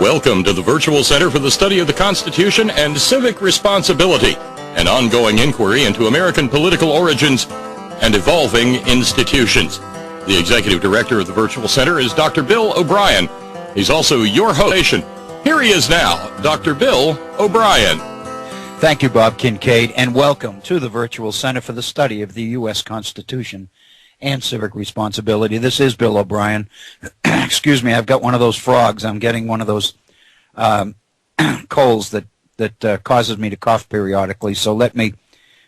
Welcome to the Virtual Center for the Study of the Constitution and Civic Responsibility, an ongoing inquiry into American political origins and evolving institutions. The Executive Director of the Virtual Center is Dr. Bill O'Brien. He's also your host. Here he is now, Dr. Bill O'Brien. Thank you, Bob Kincaid, and welcome to the Virtual Center for the Study of the U.S. Constitution and Civic Responsibility. This is Bill O'Brien. Excuse me, I've got one of those frogs. I'm getting one of those colds that causes me to cough periodically. So let me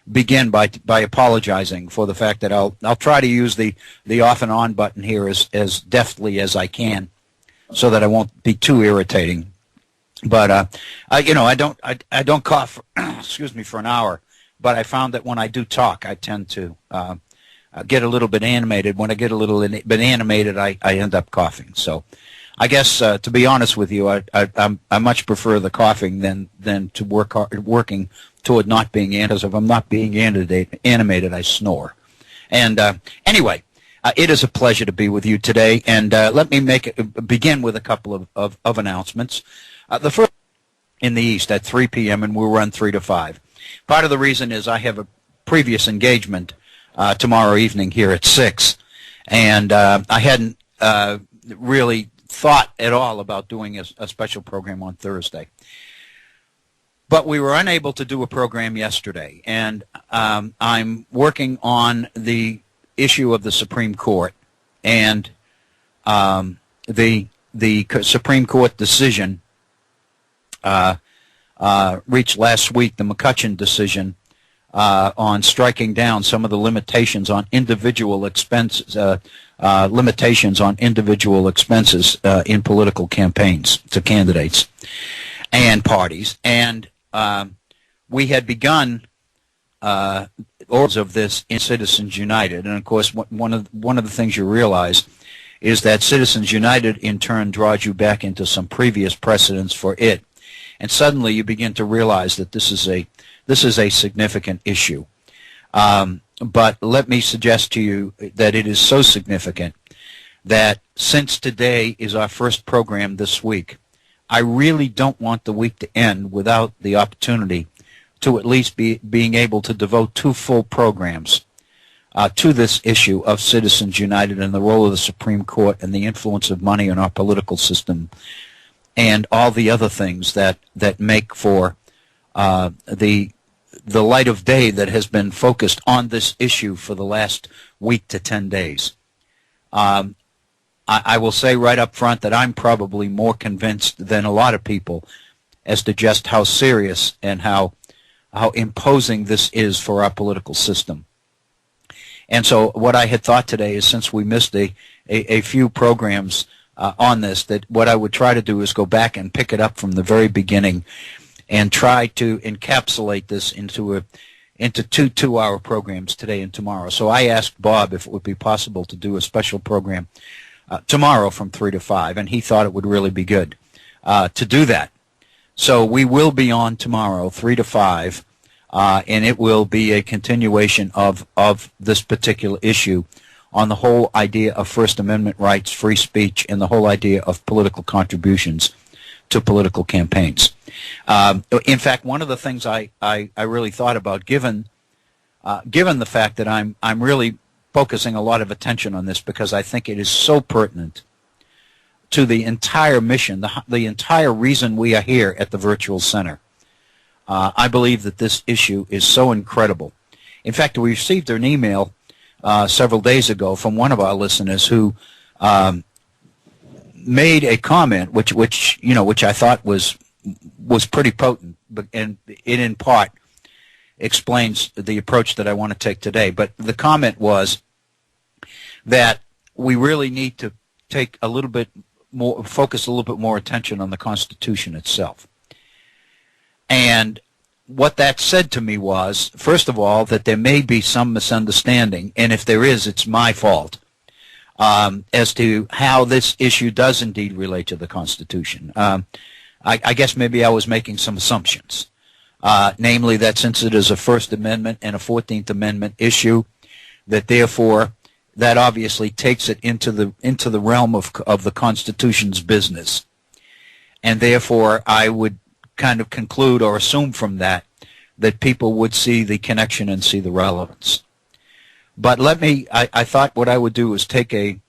begin by apologizing for the fact that I'll try to use the off and on button here as deftly as I can, so that I won't be too irritating. But I don't cough, excuse me, for an hour. But I found that when I do talk, I tend to get a little bit animated. When I get a little bit animated, I end up coughing. So I guess, to be honest with you, I much prefer the coughing than to working toward not being animated. Because if I'm not being animated, I snore. And anyway, it is a pleasure to be with you today. And let me begin with a couple of announcements. The first in the East at 3 p.m. and we'll run 3 to 5. Part of the reason is I have a previous engagement tomorrow evening here at 6, and I hadn't really thought at all about doing a special program on Thursday. But we were unable to do a program yesterday, and I'm working on the issue of the Supreme Court and the Supreme Court decision reached last week, the McCutcheon decision, on striking down some of the limitations on individual expenses, in political campaigns to candidates and parties. And we had begun orders of this in Citizens United. And of course, one of the things you realize is that Citizens United in turn draws you back into some previous precedents for it. And suddenly you begin to realize that this is a significant issue. But let me suggest to you that it is so significant that since today is our first program this week, I really don't want the week to end without the opportunity to at least being able to devote 2 full programs to this issue of Citizens United and the role of the Supreme Court and the influence of money in our political system and all the other things that make for the light of day that has been focused on this issue for the last week to 10 days. I will say right up front that I'm probably more convinced than a lot of people as to just how serious and how imposing this is for our political system. And so what I had thought today is, since we missed a few programs on this, that what I would try to do is go back and pick it up from the very beginning and try to encapsulate this into 2 two-hour programs today and tomorrow. So I asked Bob if it would be possible to do a special program tomorrow from 3 to 5, and he thought it would really be good to do that. So we will be on tomorrow, 3 to 5, and it will be a continuation of this particular issue on the whole idea of First Amendment rights, free speech, and the whole idea of political contributions to political campaigns. In fact, one of the things I really thought about, given the fact that I'm really focusing a lot of attention on this because I think it is so pertinent to the entire mission, the entire reason we are here at the Virtual Center. I believe that this issue is so incredible. In fact, we received an email several days ago from one of our listeners who made a comment which I thought was pretty potent, and it in part explains the approach that I want to take today. But the comment was that we really need to take a little bit more, focus a little bit more attention on the Constitution itself. And what that said to me was, first of all, that there may be some misunderstanding, and if there is, it's my fault, as to how this issue does indeed relate to the Constitution. I guess maybe I was making some assumptions, namely that since it is a First Amendment and a 14th Amendment issue, that therefore that obviously takes it into the realm of the Constitution's business. And therefore, I would kind of conclude or assume from that people would see the connection and see the relevance. But I thought what I would do is take a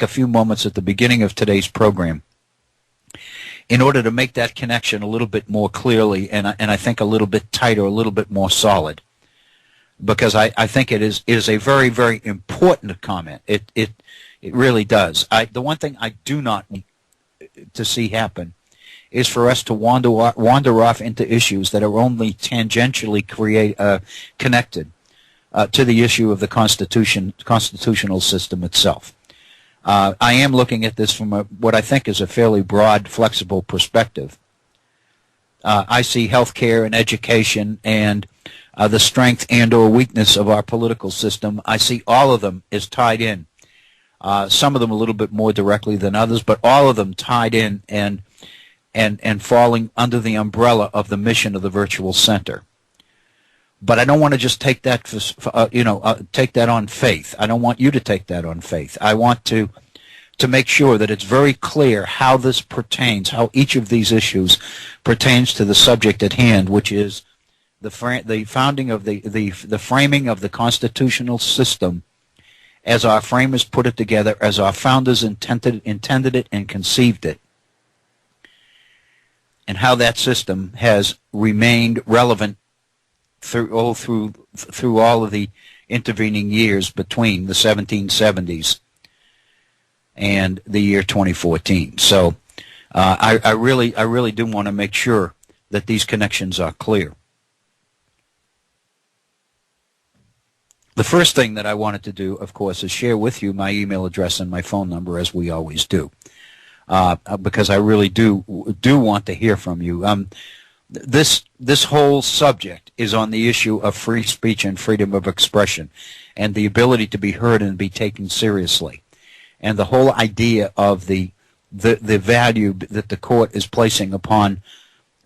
few moments at the beginning of today's program in order to make that connection a little bit more clearly and I think a little bit tighter, a little bit more solid. Because I think it is a very, very important comment. It really does. The one thing I do not want to see happen is for us to wander off into issues that are only tangentially connected to the issue of the constitutional system itself. I am looking at this from what I think is a fairly broad, flexible perspective. I see healthcare and education and the strength and or weakness of our political system. I see all of them as tied in. Some of them a little bit more directly than others, but all of them tied in and falling under the umbrella of the mission of the virtual center. But I don't want to just take that take that on faith. I don't want you to take that on faith. I want to make sure that it's very clear how this pertains, how each of these issues pertains to the subject at hand, which is the founding of the framing of the constitutional system as our framers put it together, as our founders intended it and conceived it, and how that system has remained relevant through all of the intervening years between the 1770s and the year 2014. So I really do want to make sure that these connections are clear. The first thing that I wanted to do, of course, is share with you my email address and my phone number, as we always do, because I really do want to hear from you. This whole subject is on the issue of free speech and freedom of expression and the ability to be heard and be taken seriously, and the whole idea of the value that the court is placing upon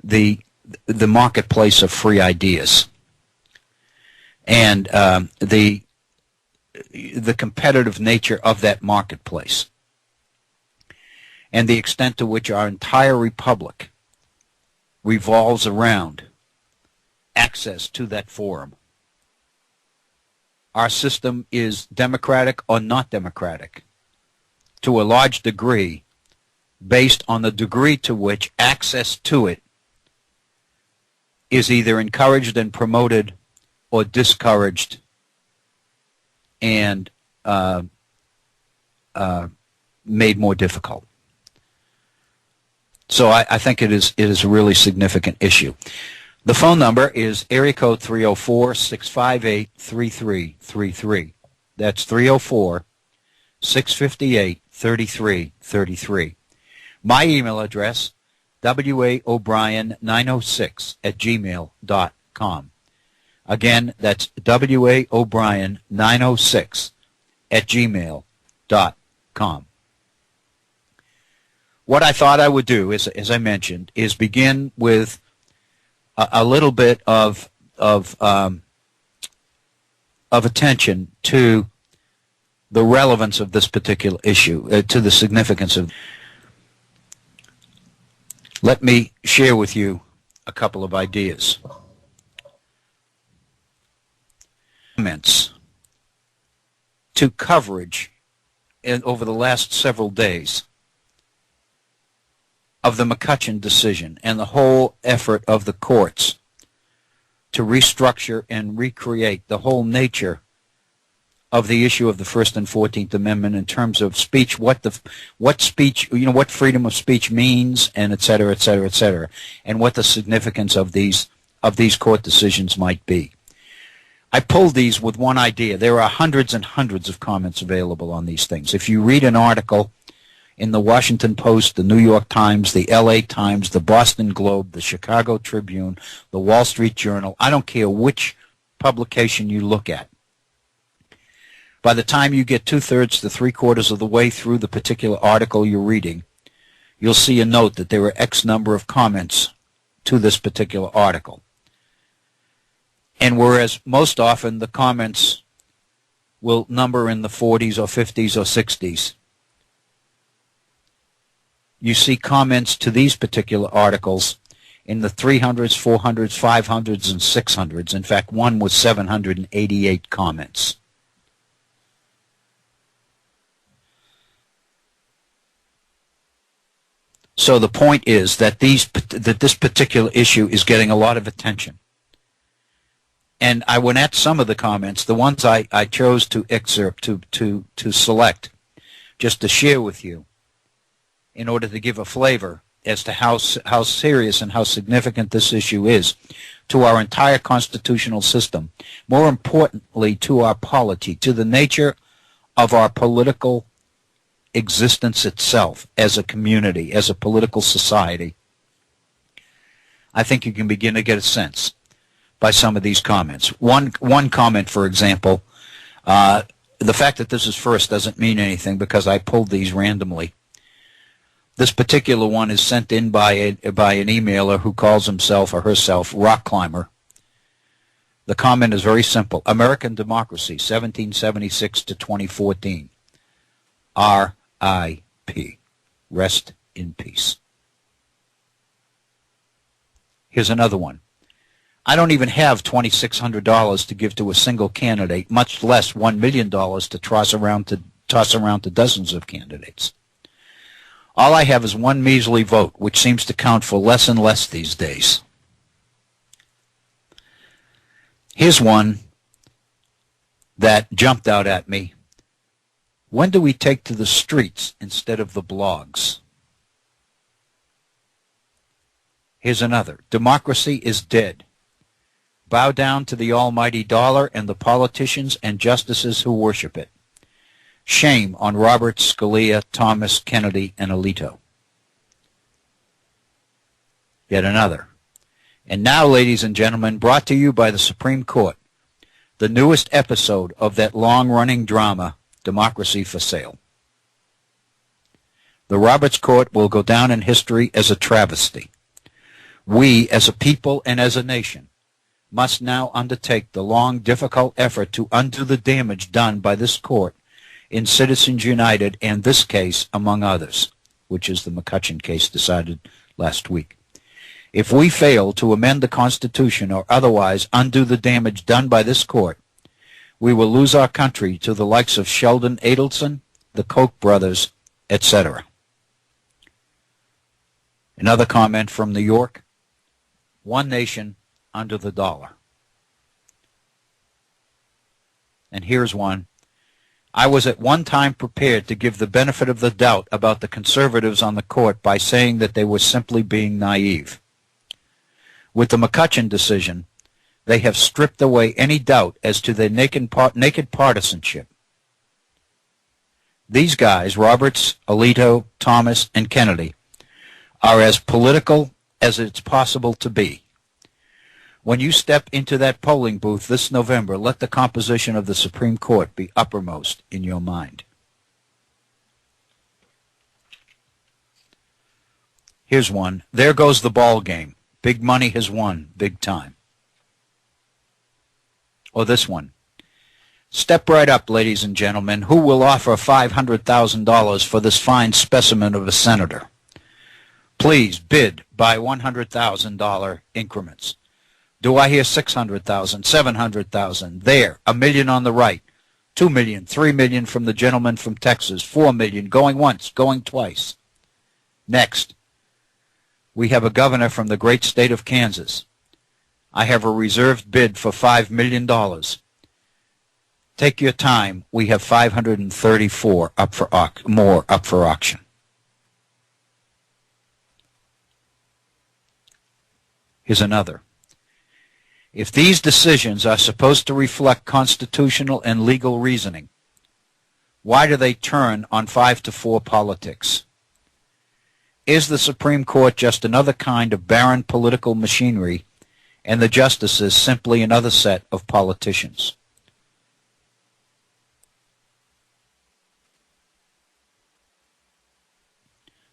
the marketplace of free ideas, and the competitive nature of that marketplace, and the extent to which our entire republic revolves around access to that forum. Our system is democratic or not democratic to a large degree based on the degree to which access to it is either encouraged and promoted or discouraged and made more difficult. So I think it is a really significant issue. The phone number is area code 304-658-3333. That's 304-658-3333. My email address, waobrien906@gmail.com. Again, that's waobrien906@gmail.com. What I thought I would do, as I mentioned, is begin with a little bit of attention to the relevance of this particular issue, to the significance of. Let me share with you a couple of ideas. Comments to coverage over the last several days of the McCutcheon decision and the whole effort of the courts to restructure and recreate the whole nature of the issue of the First and 14th Amendment in terms of speech, what speech, what freedom of speech means, and et cetera, et cetera, et cetera, and what the significance of these court decisions might be. I pulled these with one idea. There are hundreds and hundreds of comments available on these things. If you read an article in the Washington Post, the New York Times, the LA Times, the Boston Globe, the Chicago Tribune, the Wall Street Journal, I don't care which publication you look at, by the time you get 2/3 to 3/4 of the way through the particular article you're reading, you'll see a note that there are X number of comments to this particular article. And whereas most often the comments will number in the 40s or 50s or 60s, you see comments to these particular articles in the 300s, 400s, 500s, and 600s. In fact, one was 788 comments. So the point is that this particular issue is getting a lot of attention. And I went at some of the comments, the ones I chose to excerpt, to select, just to share with you, in order to give a flavor as to how serious and how significant this issue is to our entire constitutional system. More importantly, to our polity, to the nature of our political existence itself as a community, as a political society. I think you can begin to get a sense by some of these comments. One comment, for example, the fact that this is first doesn't mean anything because I pulled these randomly. This particular one is sent in by an emailer who calls himself or herself Rock Climber. The comment is very simple. American Democracy, 1776 to 2014. R.I.P. Rest in peace. Here's another one. I don't even have $2,600 to give to a single candidate, much less $1 million to toss around to dozens of candidates. All I have is one measly vote, which seems to count for less and less these days. Here's one that jumped out at me. When do we take to the streets instead of the blogs? Here's another. Democracy is dead. Bow down to the almighty dollar and the politicians and justices who worship it. Shame on Roberts, Scalia, Thomas, Kennedy, and Alito. Yet another. And now, ladies and gentlemen, brought to you by the Supreme Court, the newest episode of that long-running drama, Democracy for Sale. The Roberts Court will go down in history as a travesty. We, as a people and as a nation, must now undertake the long, difficult effort to undo the damage done by this court in Citizens United and this case, among others, which is the McCutcheon case decided last week. If we fail to amend the Constitution or otherwise undo the damage done by this court, we will lose our country to the likes of Sheldon Adelson, the Koch brothers, etc. Another comment from New York. One nation under the dollar. And here's one. I was at one time prepared to give the benefit of the doubt about the conservatives on the court by saying that they were simply being naive. With the McCutcheon decision, they have stripped away any doubt as to their naked partisanship. These guys, Roberts, Alito, Thomas, and Kennedy, are as political as it's possible to be. When you step into that polling booth this November, let the composition of the Supreme Court be uppermost in your mind. Here's one. There goes the ball game. Big money has won, big time. Or this one. Step right up, ladies and gentlemen. Who will offer $500,000 for this fine specimen of a senator? Please bid by $100,000 increments. Do I hear 600,000, 700,000? There, $1 million on the right, $2 million, $3 million from the gentleman from Texas, $4 million, going once, going twice. Next, we have a governor from the great state of Kansas. I have a reserved bid for $5 million. Take your time. We have 534 more up for auction. Here's another. If these decisions are supposed to reflect constitutional and legal reasoning, why do they turn on 5-4 politics? Is the Supreme Court just another kind of barren political machinery and the justices simply another set of politicians?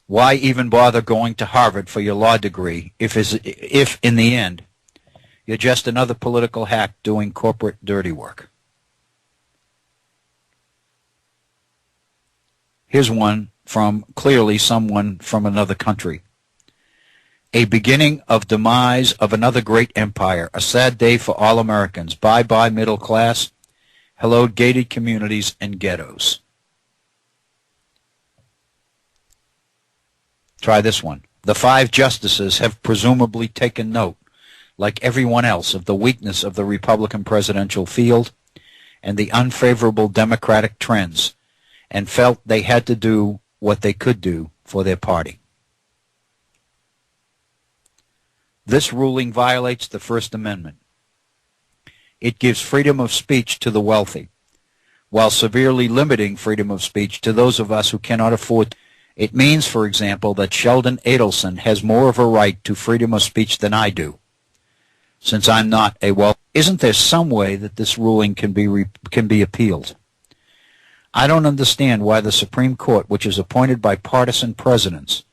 Why even bother going to Harvard for your law degree if in the end, you're just another political hack doing corporate dirty work? Here's one from clearly someone from another country. A beginning of demise of another great empire, a sad day for all Americans. Bye-bye middle class. Hello gated communities and ghettos. Try this one. The 5 justices have presumably taken note, like everyone else, of the weakness of the Republican presidential field and the unfavorable Democratic trends, and felt they had to do what they could do for their party. This ruling violates the First Amendment. It gives freedom of speech to the wealthy, while severely limiting freedom of speech to those of us who cannot afford. It means, for example, that Sheldon Adelson has more of a right to freedom of speech than I do, since I'm not a wealthy. Isn't there some way that this ruling can be appealed? I don't understand why the Supreme Court, which is appointed by partisan presidents,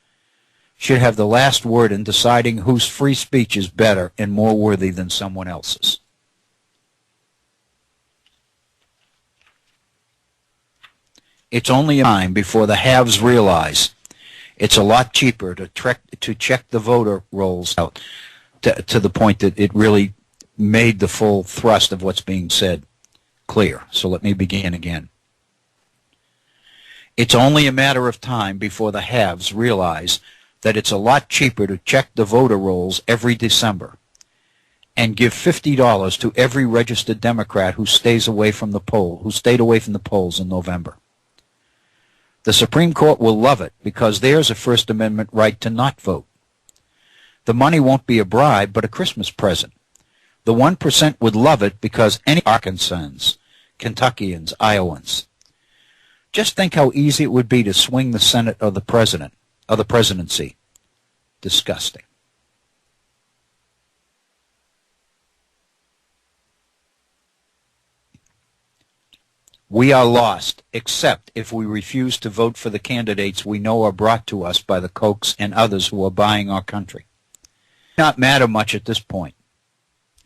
should have the last word in deciding whose free speech is better and more worthy than someone else's. It's only a time before the haves realize it's a lot cheaper to check the voter rolls out, to the point that it really made the full thrust of what's being said clear. So let me begin again. It's only a matter of time before the haves realize that it's a lot cheaper to check the voter rolls every December and give $50 to every registered Democrat who stayed away from the polls in November. The Supreme Court will love it because there's a First Amendment right to not vote. The money won't be a bribe, but a Christmas present. The 1% would love it because any Arkansans, Kentuckians, Iowans. Just think how easy it would be to swing the Senate or the presidency. Disgusting. We are lost, except if we refuse to vote for the candidates we know are brought to us by the Kochs and others who are buying our country. It does not matter much at this point,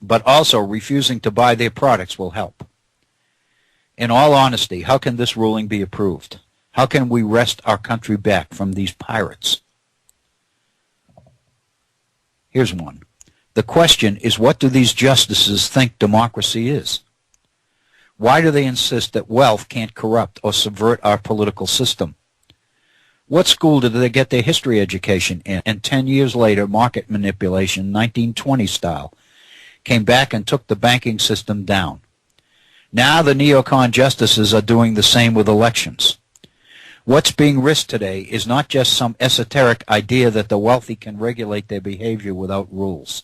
but also refusing to buy their products will help. In all honesty, how can this ruling be approved? How can we wrest our country back from these pirates? Here's one. The question is, what do these justices think democracy is? Why do they insist that wealth can't corrupt or subvert our political system? What school did they get their history education in? And 10 years later, market manipulation, 1920 style, came back and took the banking system down. Now the neocon justices are doing the same with elections. What's being risked today is not just some esoteric idea that the wealthy can regulate their behavior without rules.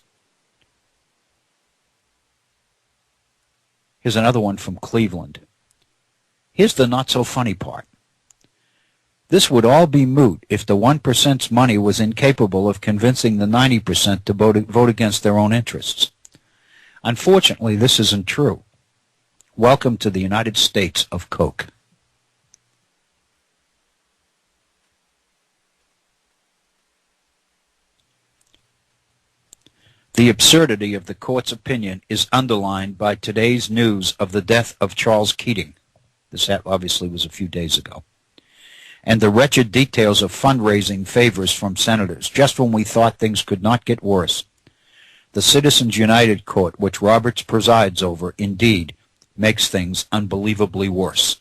Here's another one from Cleveland. Here's the not-so-funny part. This would all be moot if the 1%'s money was incapable of convincing the 90% to vote against their own interests. Unfortunately, this isn't true. Welcome to the United States of Coke. The absurdity of the court's opinion is underlined by today's news of the death of Charles Keating. This obviously was a few days ago. And the wretched details of fundraising favors from senators, just when we thought things could not get worse. The Citizens United Court, which Roberts presides over, indeed makes things unbelievably worse.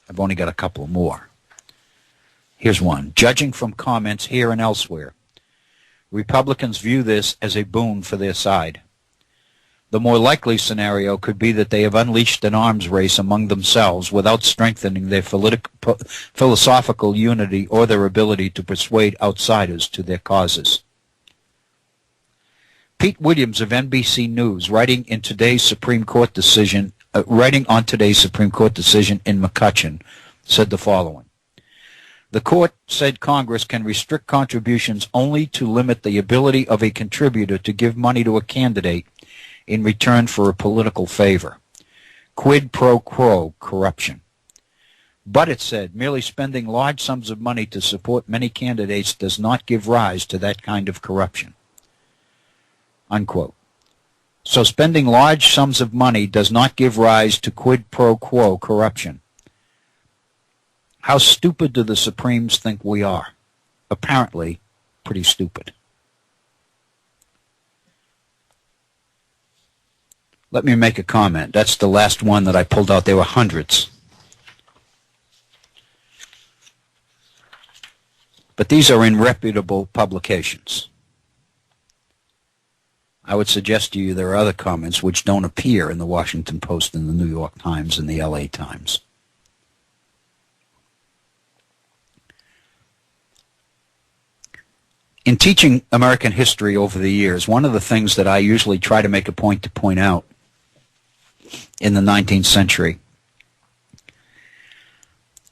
I've only got a couple more. Here's one. Judging from comments here and elsewhere, Republicans view this as a boon for their side. The more likely scenario could be that they have unleashed an arms race among themselves without strengthening their philosophical unity or their ability to persuade outsiders to their causes. Pete Williams of NBC News, writing on today's Supreme Court decision in McCutcheon, said the following. The court said Congress can restrict contributions only to limit the ability of a contributor to give money to a candidate in return for a political favor. Quid pro quo corruption. But it said merely spending large sums of money to support many candidates does not give rise to that kind of corruption. Unquote. So spending large sums of money does not give rise to quid pro quo corruption. How stupid do the Supremes think we are? Apparently, pretty stupid. Let me make a comment. That's the last one that I pulled out. There were hundreds. But these are in reputable publications. I would suggest to you there are other comments which don't appear in the Washington Post and the New York Times and the LA Times. In teaching American history over the years, one of the things that I usually try to make a point to point out in the 19th century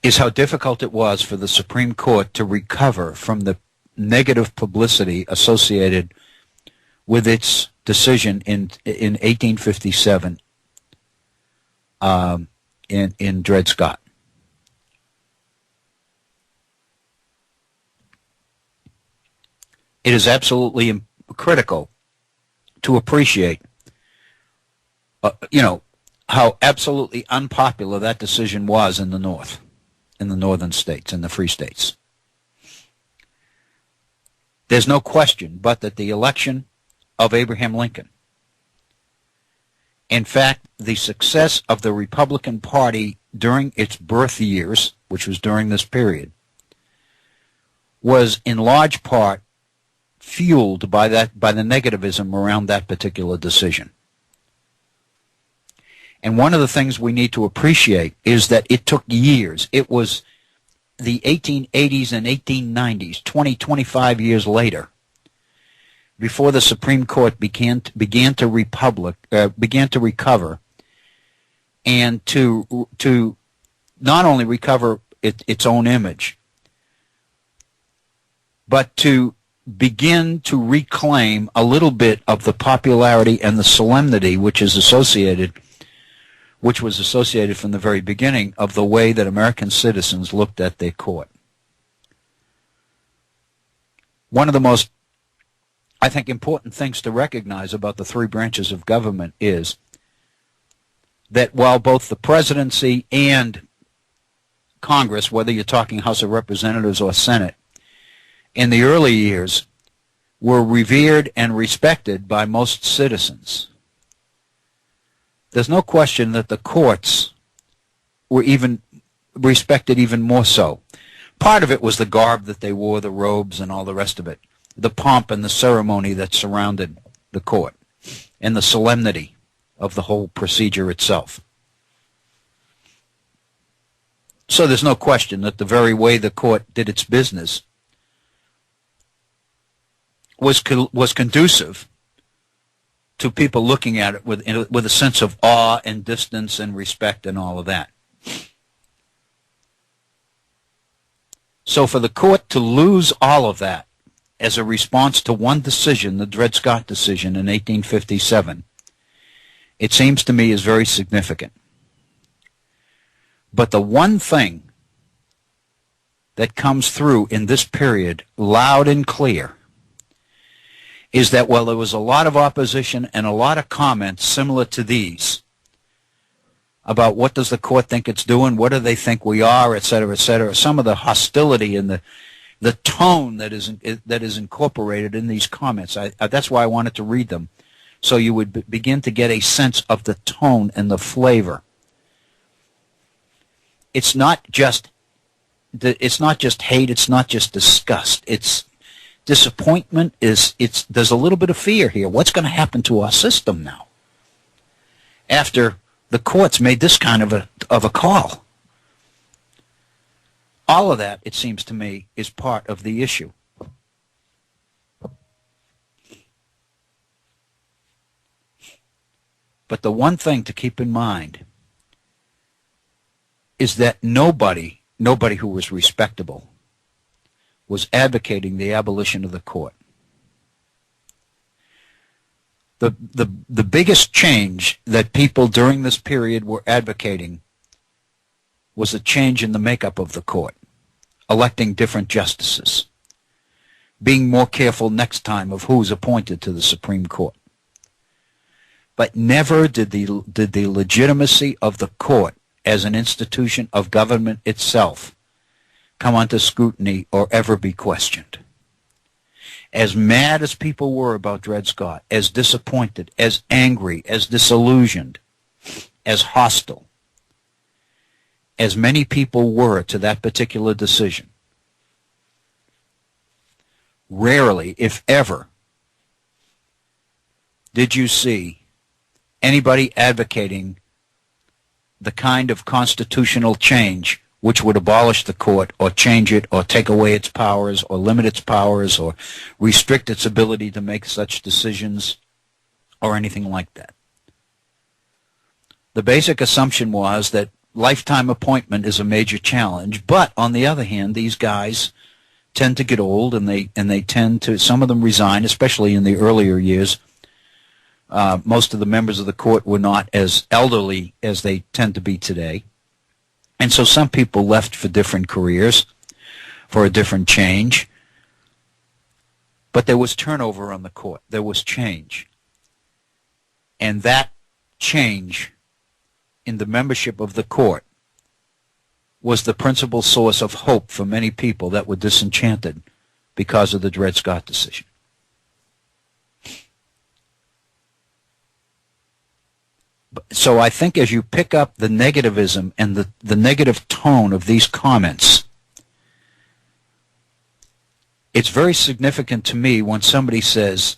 is how difficult it was for the Supreme Court to recover from the negative publicity associated with its decision in 1857 in Dred Scott. It is absolutely critical to appreciate, how absolutely unpopular that decision was in the North, in the northern states, in the free states. There's no question but that the election of Abraham Lincoln, in fact, the success of the Republican Party during its birth years, which was during this period, was in large part fueled by the negativism around that particular decision. And one of the things we need to appreciate is that it took years. It was the 1880s and 1890s, 25 years later, before the Supreme Court began to recover and to not only recover its own image, but to begin to reclaim a little bit of the popularity and the solemnity which was associated from the very beginning of the way that American citizens looked at their court. One of the most, I think, important things to recognize about the three branches of government is that while both the presidency and Congress, whether you're talking House of Representatives or Senate, in the early years were revered and respected by most citizens, there's no question that the courts were even respected even more so. Part of it was the garb that they wore, the robes and all the rest of it, the pomp and the ceremony that surrounded the court, and the solemnity of the whole procedure itself. So there's no question that the very way the court did its business was conducive to people looking at it with a sense of awe and distance and respect and all of that. So for the court to lose all of that as a response to one decision, the Dred Scott decision in 1857, it seems to me is very significant. But the one thing that comes through in this period loud and clear is that while there was a lot of opposition and a lot of comments similar to these about what does the court think it's doing, what do they think we are, et cetera, some of the hostility and the tone that is incorporated in these comments, that's why I wanted to read them, so you would begin to get a sense of the tone and the flavor. It's not just hate, it's not just disgust, it's disappointment, there's a little bit of fear here. What's going to happen to our system now after the courts made this kind of a call? All of that, it seems to me, is part of the issue. But the one thing to keep in mind is that nobody who was respectable was advocating the abolition of the court. The biggest change that people during this period were advocating was a change in the makeup of the court, electing different justices, being more careful next time of who's appointed to the Supreme Court. But never did the legitimacy of the court as an institution of government itself come under scrutiny or ever be questioned. As mad as people were about Dred Scott, as disappointed, as angry, as disillusioned, as hostile, as many people were to that particular decision, rarely, if ever, did you see anybody advocating the kind of constitutional change which would abolish the court or change it or take away its powers or limit its powers or restrict its ability to make such decisions or anything like that. The basic assumption was that lifetime appointment is a major challenge, but on the other hand, these guys tend to get old and they tend to, some of them resign, especially in the earlier years. Most of the members of the court were not as elderly as they tend to be today. And so some people left for different careers, for a different change. But there was turnover on the court. There was change. And that change in the membership of the court was the principal source of hope for many people that were disenchanted because of the Dred Scott decision. So I think as you pick up the negativism and the negative tone of these comments, it's very significant to me when somebody says,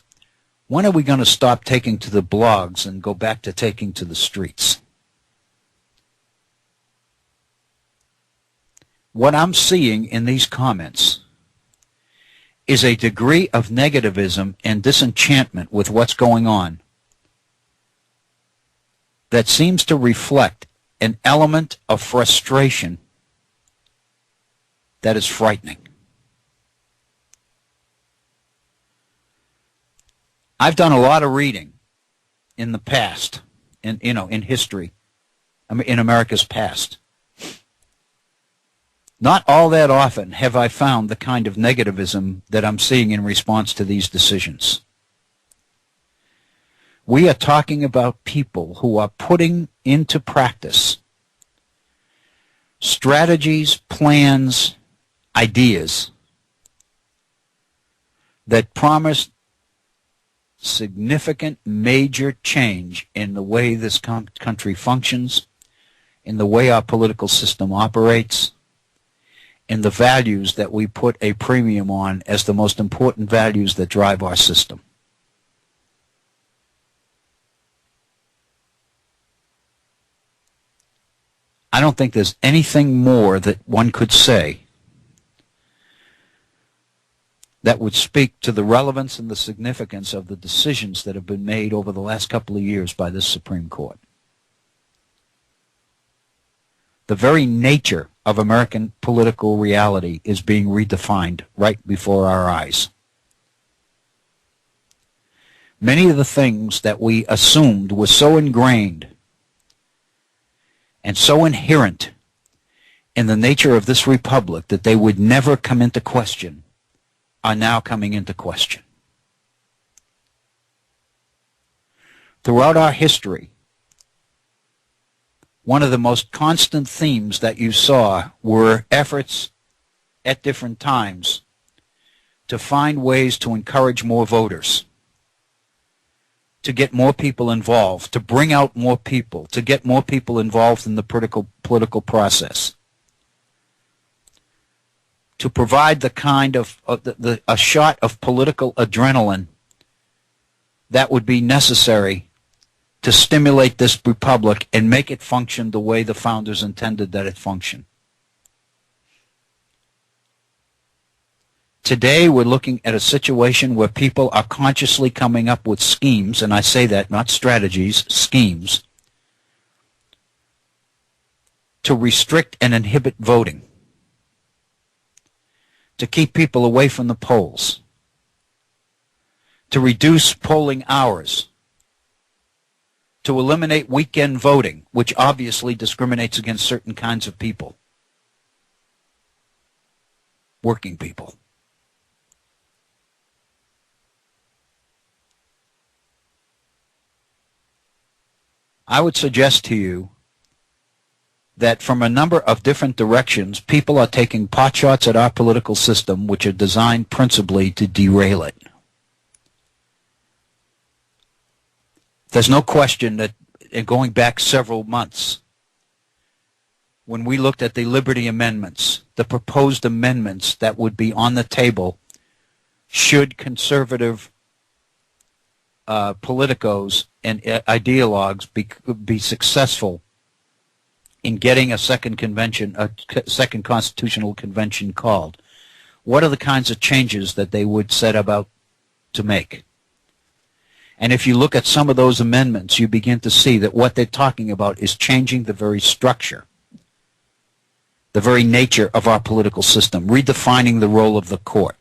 when are we going to stop taking to the blogs and go back to taking to the streets? What I'm seeing in these comments is a degree of negativism and disenchantment with what's going on that seems to reflect an element of frustration that is frightening. I've done a lot of reading in the past, in history, in America's past. Not all that often have I found the kind of negativism that I'm seeing in response to these decisions. We are talking about people who are putting into practice strategies, plans, ideas that promise significant, major change in the way this country functions, in the way our political system operates, in the values that we put a premium on as the most important values that drive our system. I don't think there's anything more that one could say that would speak to the relevance and the significance of the decisions that have been made over the last couple of years by this Supreme Court. The very nature of American political reality is being redefined right before our eyes. Many of the things that we assumed were so ingrained and so inherent in the nature of this republic that they would never come into question are now coming into question. Throughout our history, one of the most constant themes that you saw were efforts at different times to find ways to encourage more voters, to get more people involved, to bring out more people, to get more people involved in the political process, to provide the kind of a shot of political adrenaline that would be necessary to stimulate this republic and make it function the way the founders intended that it function. Today we're looking at a situation where people are consciously coming up with schemes, and I say that, not strategies, schemes, to restrict and inhibit voting, to keep people away from the polls, to reduce polling hours, to eliminate weekend voting, which obviously discriminates against certain kinds of people, working people. I would suggest to you that from a number of different directions, people are taking potshots at our political system, which are designed principally to derail it. There's no question that, going back several months, when we looked at the Liberty Amendments, the proposed amendments that would be on the table should conservative politicos and ideologues be successful in getting a second convention, a second constitutional convention called, what are the kinds of changes that they would set about to make? And if you look at some of those amendments, you begin to see that what they're talking about is changing the very structure, the very nature of our political system, redefining the role of the court,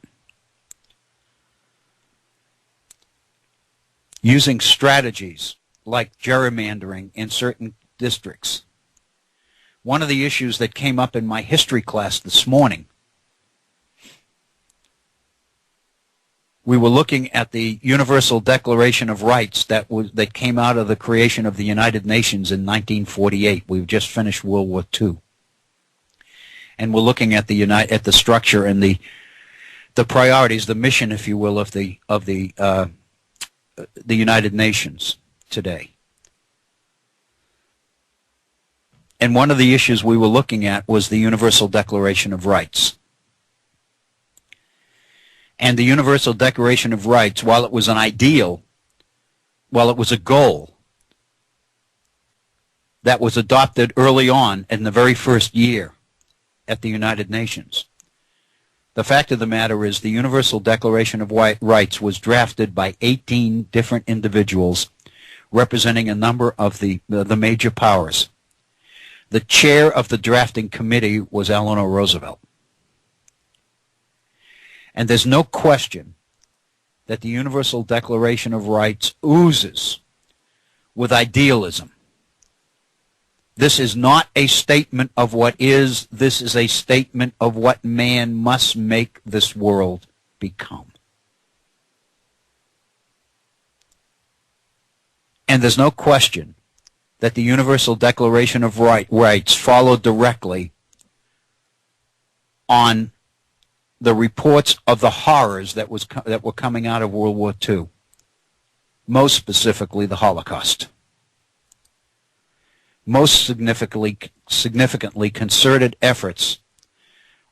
using strategies like gerrymandering in certain districts. One of the issues that came up in my history class this morning, we were looking at the Universal Declaration of Rights that came out of the creation of the United Nations in 1948. We've just finished World War II. And we're looking at the structure and the priorities, the mission, if you will, of the United Nations today. And one of the issues we were looking at was the Universal Declaration of Rights. And the Universal Declaration of Rights, while it was an ideal, while it was a goal that was adopted early on in the very first year at the United Nations, the fact of the matter is the Universal Declaration of Rights was drafted by 18 different individuals representing a number of the major powers. The chair of the drafting committee was Eleanor Roosevelt. And there's no question that the Universal Declaration of Rights oozes with idealism. This is not a statement of what is. This is a statement of what man must make this world become. And there's no question that the Universal Declaration of Rights followed directly on the reports of the horrors that were coming out of World War II, most specifically the Holocaust. Most significantly concerted efforts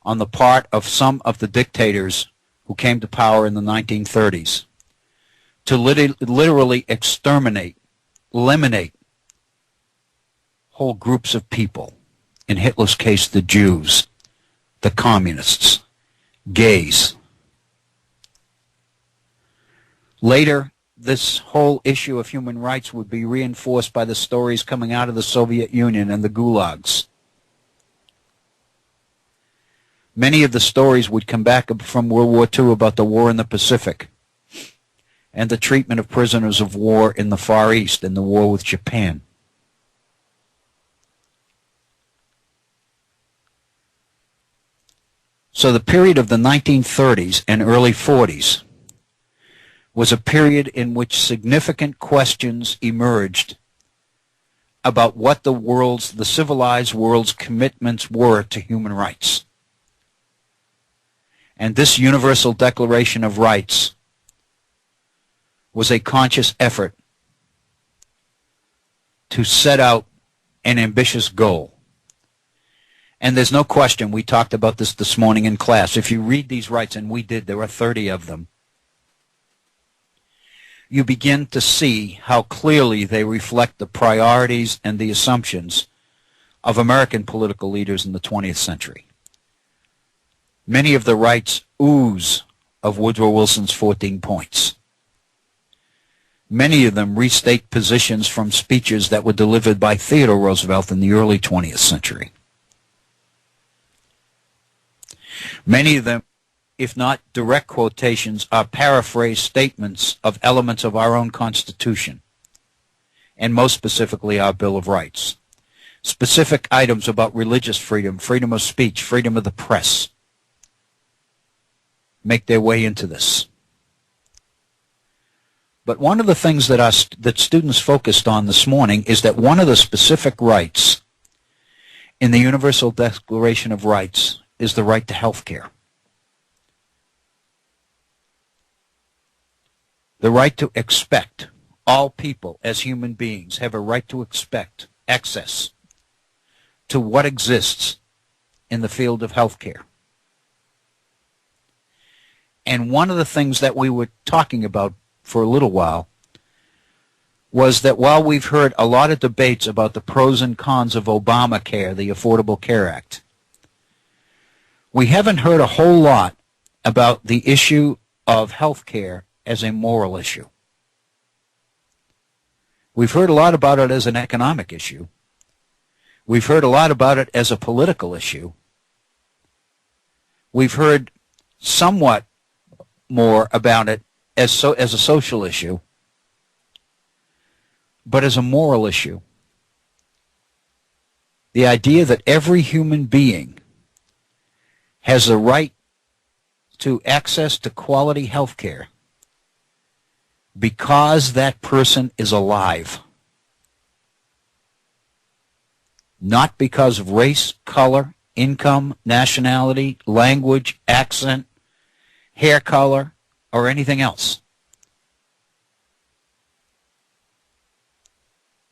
on the part of some of the dictators who came to power in the 1930s to literally exterminate, eliminate whole groups of people. In Hitler's case, the Jews, the communists, gays. Later, this whole issue of human rights would be reinforced by the stories coming out of the Soviet Union and the gulags. Many of the stories would come back from World War II about the war in the Pacific and the treatment of prisoners of war in the Far East and the war with Japan. So the period of the 1930s and early 40s was a period in which significant questions emerged about what the civilized world's commitments were to human rights. And this Universal Declaration of Rights was a conscious effort to set out an ambitious goal. And there's no question, we talked about this morning in class. If you read these rights, and we did, there are 30 of them, you begin to see how clearly they reflect the priorities and the assumptions of American political leaders in the 20th century. Many of the rights ooze of Woodrow Wilson's 14 points. Many of them restate positions from speeches that were delivered by Theodore Roosevelt in the early 20th century. Many of them, if not direct quotations, are paraphrased statements of elements of our own Constitution, and most specifically our Bill of Rights. Specific items about religious freedom, freedom of speech, freedom of the press make their way into this. But one of the things that students focused on this morning is that one of the specific rights in the Universal Declaration of Rights is the right to health care. The right to expect. All people as human beings have a right to expect access to what exists in the field of health care. And one of the things that we were talking about for a little while was that while we've heard a lot of debates about the pros and cons of Obamacare, the Affordable Care Act, we haven't heard a whole lot about the issue of health care as a moral issue. We've heard a lot about it as an economic issue. We've heard a lot about it as a political issue. We've heard somewhat more about it as a social issue, but as a moral issue. The idea that every human being has the right to access to quality health care because that person is alive. Not because of race, color, income, nationality, language, accent, hair color, or anything else.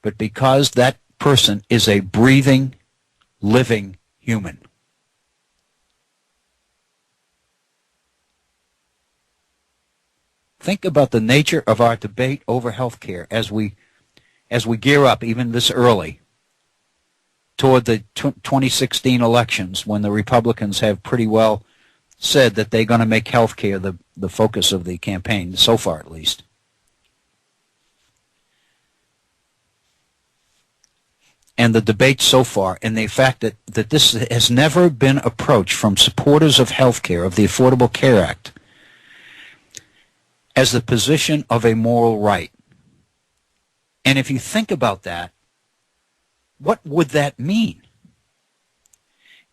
But because that person is a breathing, living human. Think about the nature of our debate over health care as we gear up, even this early, toward the 2016 elections, when the Republicans have pretty well said that they're going to make health care the focus of the campaign, so far at least. And the debate so far, and the fact that this has never been approached from supporters of health care, of the Affordable Care Act, as the position of a moral right. And if you think about that, what would that mean?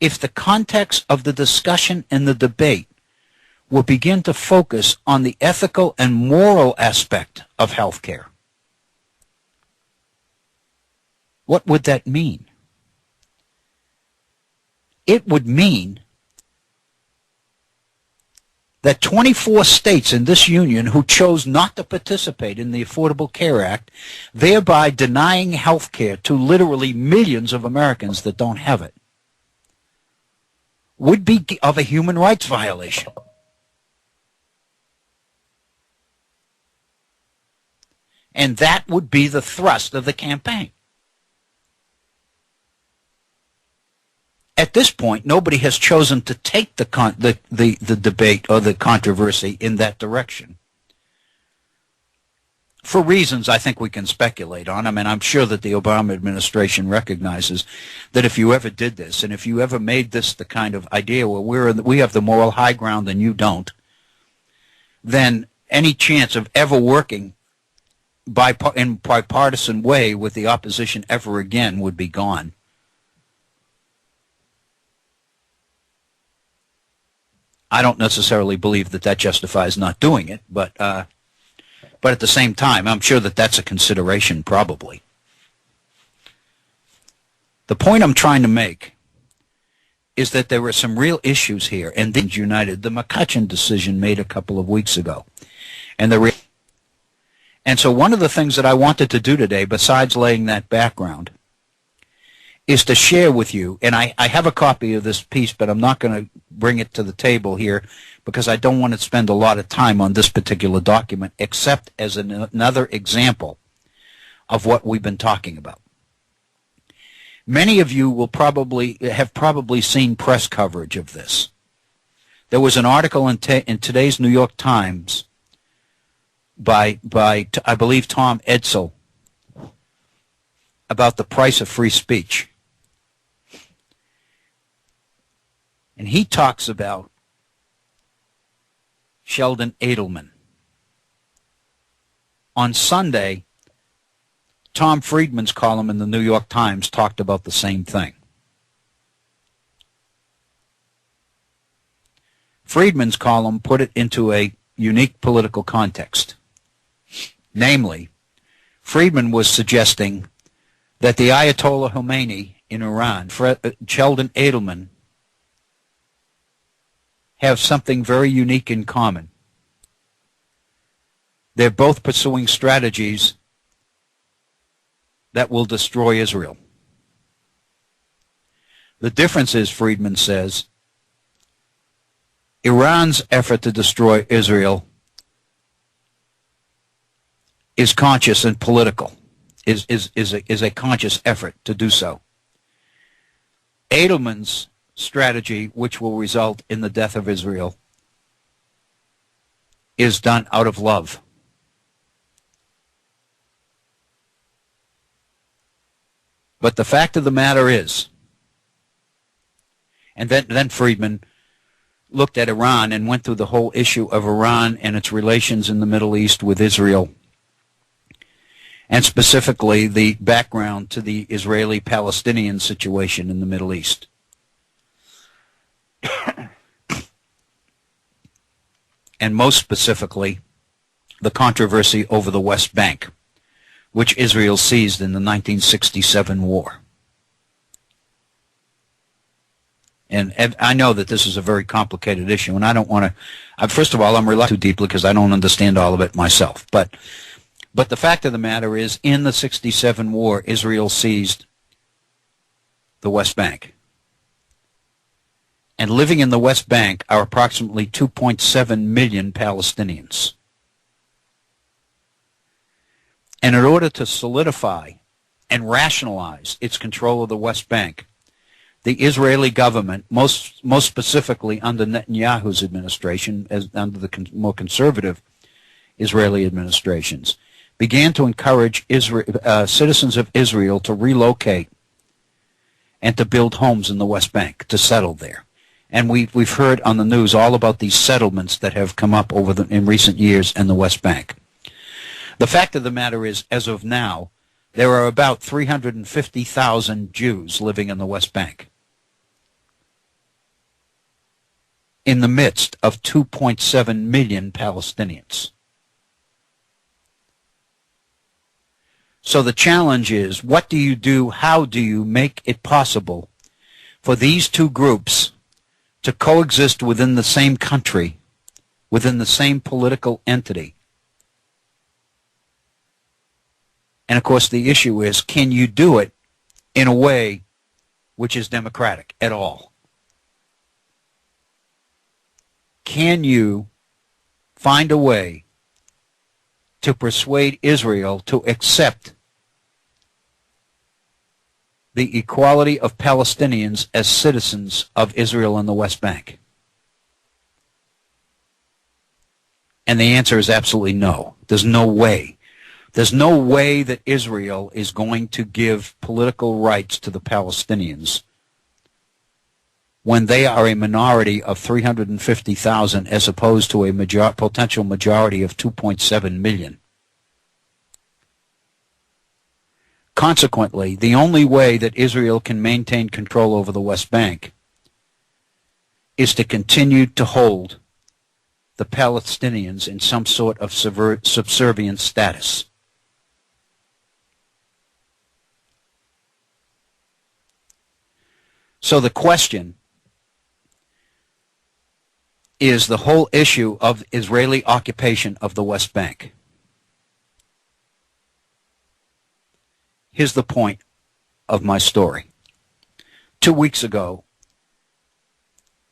If the context of the discussion and the debate will begin to focus on the ethical and moral aspect of health care, what would that mean? It would mean that 24 states in this union who chose not to participate in the Affordable Care Act, thereby denying health care to literally millions of Americans that don't have it, would be of a human rights violation. And that would be the thrust of the campaign. At this point, nobody has chosen to take the debate or the controversy in that direction. For reasons I think we can speculate on. I mean, I'm sure that the Obama administration recognizes that if you ever did this, and if you ever made this the kind of idea where we have the moral high ground and you don't, then any chance of ever working in bipartisan way with the opposition ever again would be gone. I don't necessarily believe that that justifies not doing it, but at the same time, I'm sure that that's a consideration probably. The point I'm trying to make is that there were some real issues here, and these united. The McCutcheon decision made a couple of weeks ago. And so one of the things that I wanted to do today, besides laying that background, is to share with you, and I have a copy of this piece, but I'm not going to bring it to the table here because I don't want to spend a lot of time on this particular document, except as another example of what we've been talking about. Many of you will have probably seen press coverage of this. There was an article in today's New York Times by I believe Tom Edsall about the price of free speech. And he talks about Sheldon Adelman. On Sunday, Tom Friedman's column in the New York Times talked about the same thing. Friedman's column put it into a unique political context. Namely, Friedman was suggesting that the Ayatollah Khomeini in Iran, Sheldon Adelman, have something very unique in common. They're both pursuing strategies that will destroy Israel. The difference is, Friedman says, Iran's effort to destroy Israel is conscious and political, is a conscious effort to do so. Edelman's strategy, which will result in the death of Israel, is done out of love. But the fact of the matter is, and then Friedman looked at Iran and went through the whole issue of Iran and its relations in the Middle East with Israel, and specifically the background to the Israeli-Palestinian situation in the Middle East. And most specifically, the controversy over the West Bank, which Israel seized in the 1967 war. And I know that this is a very complicated issue, and I don't want to, first of all, I'm reluctant too deeply because I don't understand all of it myself. But the fact of the matter is, in the 67 war, Israel seized the West Bank. And living in the West Bank are approximately 2.7 million Palestinians. And in order to solidify and rationalize its control of the West Bank, the Israeli government, most specifically under Netanyahu's administration, as under the more conservative Israeli administrations, began to encourage citizens of Israel to relocate and to build homes in the West Bank, to settle there. And we've heard on the news all about these settlements that have come up in recent years in the West Bank. The fact of the matter is, as of now, there are about 350,000 Jews living in the West Bank, in the midst of 2.7 million Palestinians. So the challenge is, what do you do, how do you make it possible for these two groups to coexist within the same country, within the same political entity? And of course the issue is, can you do it in a way which is democratic at all? Can you find a way to persuade Israel to accept the equality of Palestinians as citizens of Israel and the West Bank? And the answer is absolutely no. There's no way. There's no way that Israel is going to give political rights to the Palestinians when they are a minority of 350,000 as opposed to a potential majority of 2.7 million. Consequently, the only way that Israel can maintain control over the West Bank is to continue to hold the Palestinians in some sort of subservient status. So the question is the whole issue of Israeli occupation of the West Bank. Here's the point of my story. 2 weeks ago,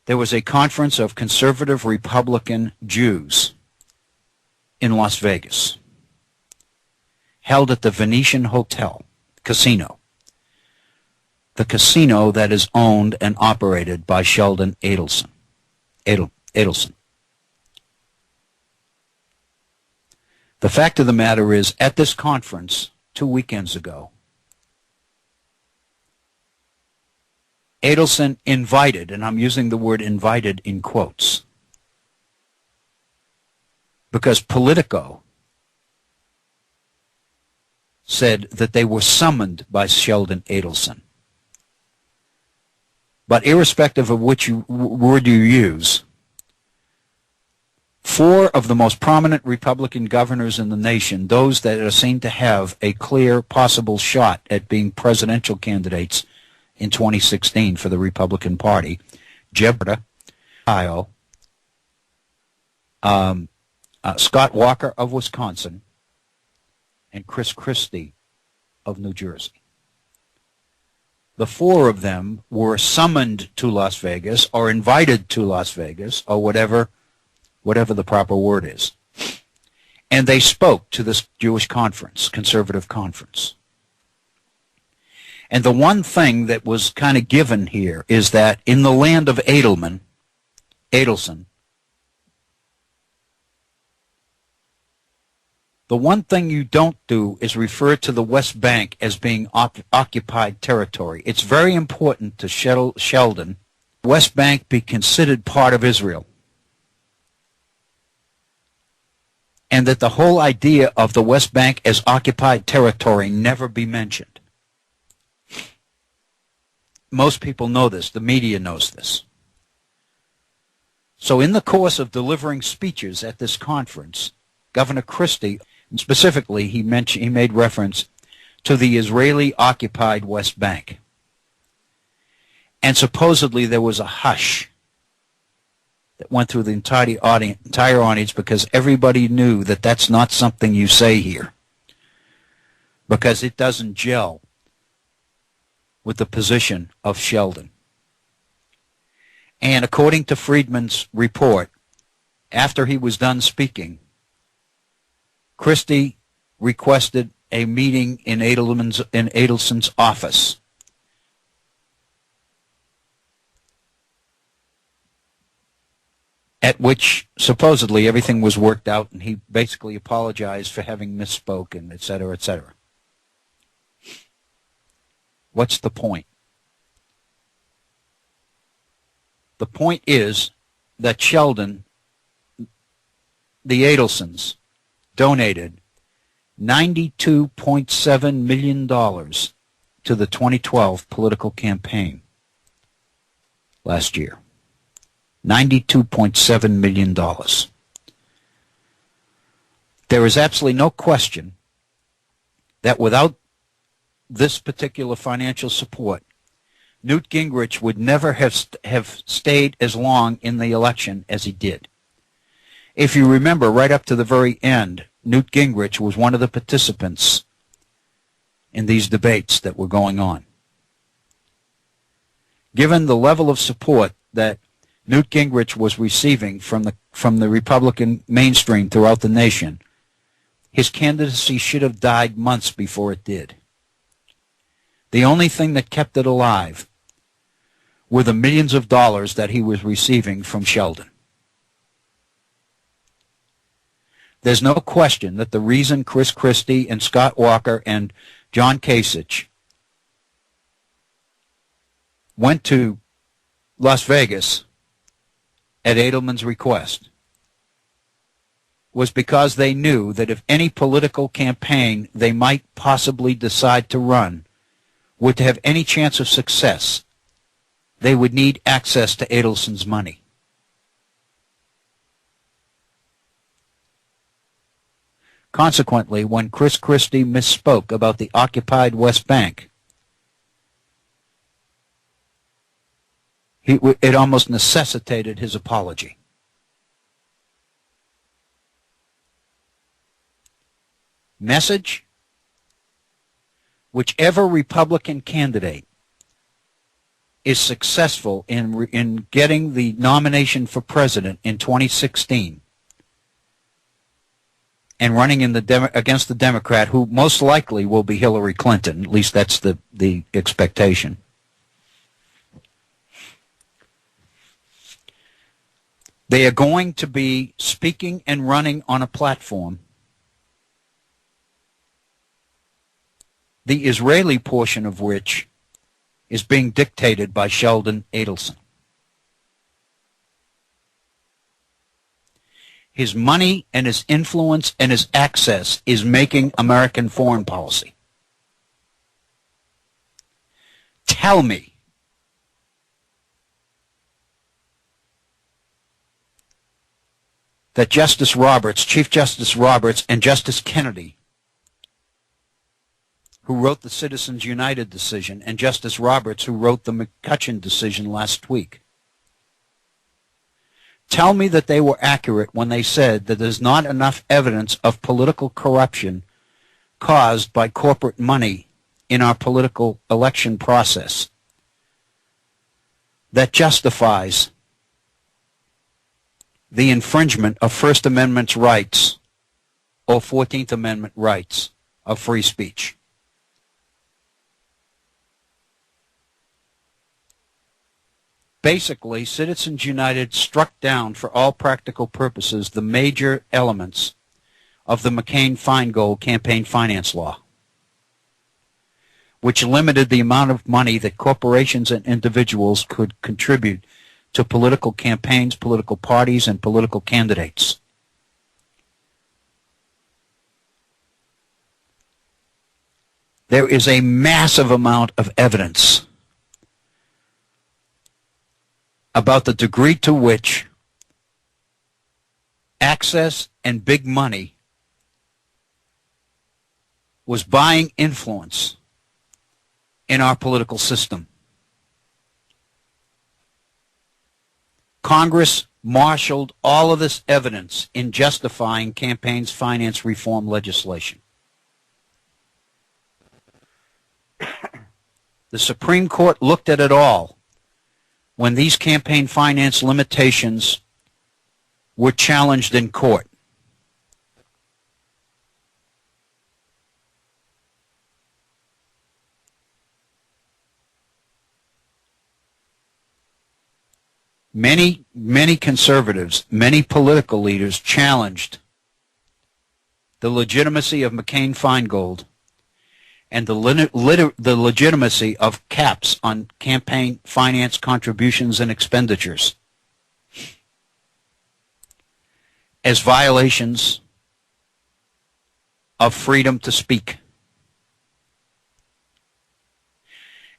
there was a conference of conservative Republican Jews in Las Vegas, held at the Venetian Hotel Casino, the casino that is owned and operated by Sheldon Adelson. The fact of the matter is, at this conference 2 weekends ago, Adelson invited, and I'm using the word invited in quotes, because Politico said that they were summoned by Sheldon Adelson. But irrespective of which word you use, 4 of the most prominent Republican governors in the nation, those that are seen to have a clear possible shot at being presidential candidates in 2016 for the Republican Party, Jeb Kyle, Scott Walker of Wisconsin, and Chris Christie of New Jersey. The four of them were summoned to Las Vegas or invited to Las Vegas or whatever the proper word is. And they spoke to this Jewish conference, conservative conference. And the one thing that was kind of given here is that in the land of Adelson, the one thing you don't do is refer to the West Bank as being occupied territory. It's very important to Sheldon, West Bank be considered part of Israel. And that the whole idea of the West Bank as occupied territory never be mentioned. Most people know this. The media knows this. So in the course of delivering speeches at this conference, Governor Christie, specifically, he made reference to the Israeli-occupied West Bank. And supposedly there was a hush that went through the entire audience because everybody knew that that's not something you say here, because it doesn't gel with the position of Sheldon. And according to Friedman's report, after he was done speaking, Christie requested a meeting in Adelson's office. At which supposedly everything was worked out, and he basically apologized for having misspoken, etc., etc. What's the point? The point is that Sheldon, the Adelsons, donated $92.7 million to the 2012 political campaign last year. $92.7 million. There is absolutely no question that without this particular financial support, Newt Gingrich would never have stayed as long in the election as he did. If you remember, right up to the very end, Newt Gingrich was one of the participants in these debates that were going on. Given the level of support that Newt Gingrich was receiving from the Republican mainstream throughout the nation, his candidacy should have died months before it did. The only thing that kept it alive were the millions of dollars that he was receiving from Sheldon. There's no question that the reason Chris Christie and Scott Walker and John Kasich went to Las Vegas at Edelman's request was because they knew that if any political campaign they might possibly decide to run were to have any chance of success, they would need access to Adelson's money. Consequently, when Chris Christie misspoke about the occupied West Bank, it almost necessitated his apology. Message: whichever Republican candidate is successful in getting the nomination for president in 2016 and running against the Democrat, who most likely will be Hillary Clinton, at least that's the expectation, they are going to be speaking and running on a platform, the Israeli portion of which is being dictated by Sheldon Adelson. His money and his influence and his access is making American foreign policy. Tell me that Justice Roberts, Chief Justice Roberts, and Justice Kennedy, who wrote the Citizens United decision, and Justice Roberts, who wrote the McCutcheon decision last week, tell me that they were accurate when they said that there's not enough evidence of political corruption caused by corporate money in our political election process that justifies the infringement of First Amendment rights or 14th Amendment rights of free speech. Basically, Citizens United struck down for all practical purposes the major elements of the McCain-Feingold campaign finance law, which limited the amount of money that corporations and individuals could contribute to political campaigns, political parties, and political candidates. There is a massive amount of evidence about the degree to which access and big money was buying influence in our political system. Congress marshaled all of this evidence in justifying campaigns finance reform legislation. The Supreme Court looked at it all when these campaign finance limitations were challenged in court. Many conservatives, many political leaders challenged the legitimacy of McCain-Feingold and the legitimacy of caps on campaign finance contributions and expenditures as violations of freedom to speak.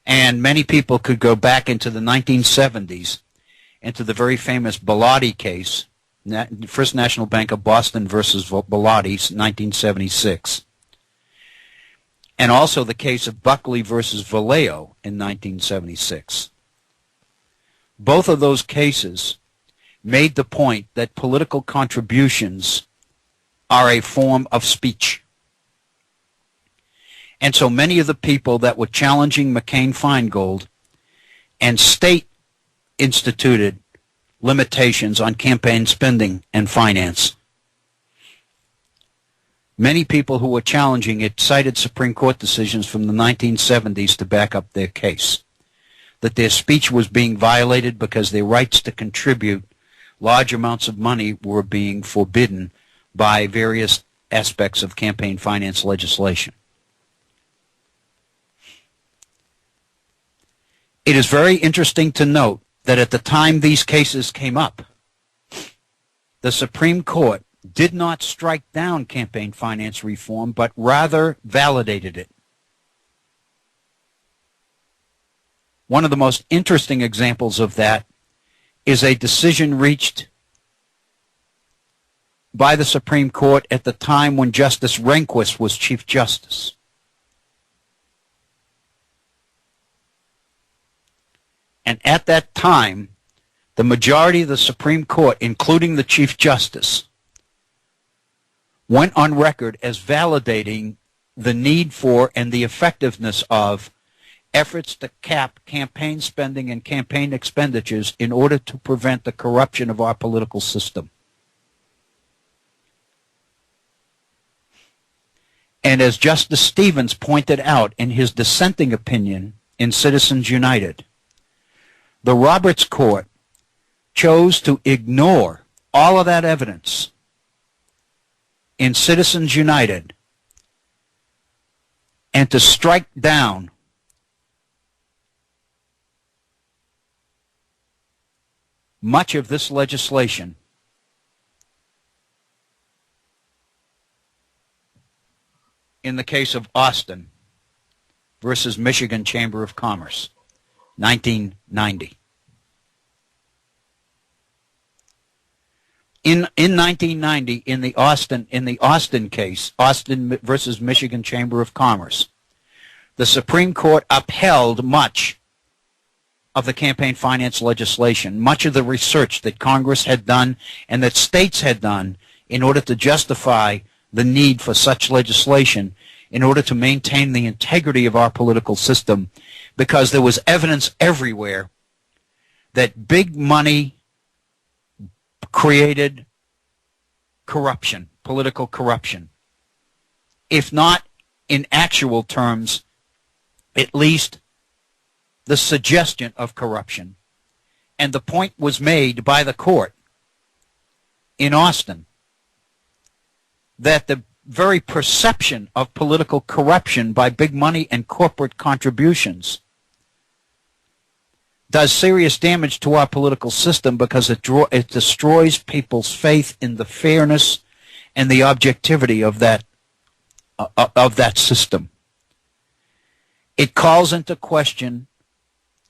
And many people could go back into the 1970s, into the very famous Bellotti case, First National Bank of Boston versus Bellotti, 1976. And also the case of Buckley versus Vallejo in 1976. Both of those cases made the point that political contributions are a form of speech. And so many of the people that were challenging McCain-Feingold and state-instituted limitations on campaign spending and finance, many people who were challenging it cited Supreme Court decisions from the 1970s to back up their case, that their speech was being violated because their rights to contribute large amounts of money were being forbidden by various aspects of campaign finance legislation. It is very interesting to note that at the time these cases came up, the Supreme Court did not strike down campaign finance reform, but rather validated it. One of the most interesting examples of that is a decision reached by the Supreme Court at the time when Justice Rehnquist was Chief Justice. And at that time, the majority of the Supreme Court, including the Chief Justice, went on record as validating the need for and the effectiveness of efforts to cap campaign spending and campaign expenditures in order to prevent the corruption of our political system. And as Justice Stevens pointed out in his dissenting opinion in Citizens United, the Roberts Court chose to ignore all of that evidence in Citizens United and to strike down much of this legislation in the case of Austin versus Michigan Chamber of Commerce, 1990. In 1990, in the Austin case, Austin versus Michigan Chamber of Commerce, the Supreme Court upheld much of the campaign finance legislation, much of the research that Congress had done and that states had done in order to justify the need for such legislation in order to maintain the integrity of our political system, because there was evidence everywhere that big money created corruption, political corruption. If not in actual terms, at least the suggestion of corruption. And the point was made by the court in Austin that the very perception of political corruption by big money and corporate contributions does serious damage to our political system, because it destroys people's faith in the fairness and the objectivity of that system. It calls into question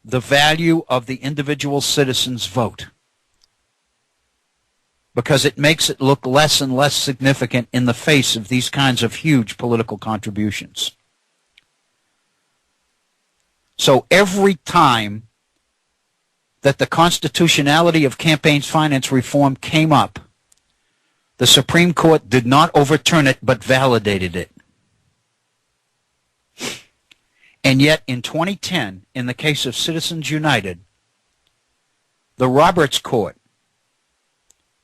the value of the individual citizen's vote, because it makes it look less and less significant in the face of these kinds of huge political contributions. So every time that the constitutionality of campaign finance reform came up, the Supreme Court did not overturn it but validated it. And yet in 2010, in the case of Citizens United, the Roberts Court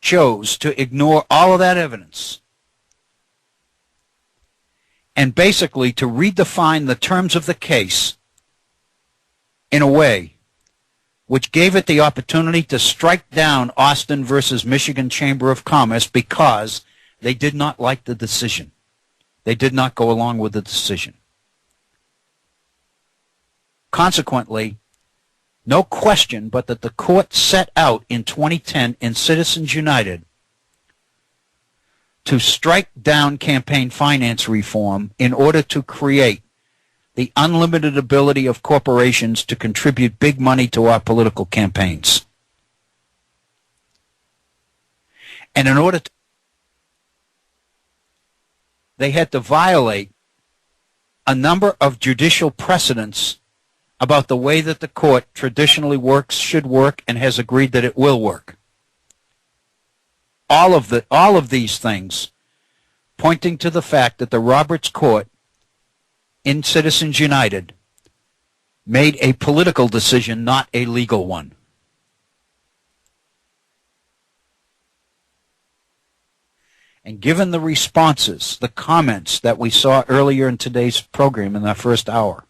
chose to ignore all of that evidence and basically to redefine the terms of the case in a way which gave it the opportunity to strike down Austin versus Michigan Chamber of Commerce because they did not like the decision. They did not go along with the decision. Consequently, no question but that the court set out in 2010 in Citizens United to strike down campaign finance reform in order to create the unlimited ability of corporations to contribute big money to our political campaigns. And in order to, they had to violate a number of judicial precedents about the way that the court traditionally works, should work, and has agreed that it will work. All of these things pointing to the fact that the Roberts Court in Citizens United made a political decision, not a legal one. And given the responses, the comments that we saw earlier in today's program in that first hour,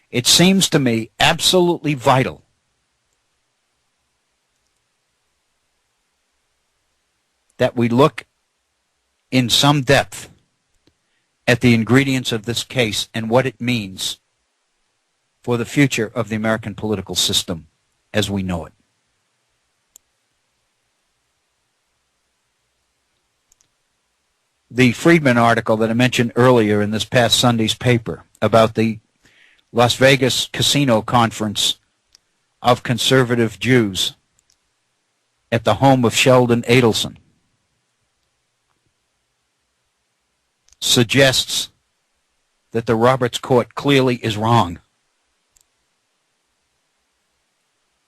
it seems to me absolutely vital that we look in some depth at the ingredients of this case and what it means for the future of the American political system as we know it. The Friedman article that I mentioned earlier in this past Sunday's paper about the Las Vegas Casino Conference of Conservative Jews at the home of Sheldon Adelson suggests that the Roberts Court clearly is wrong.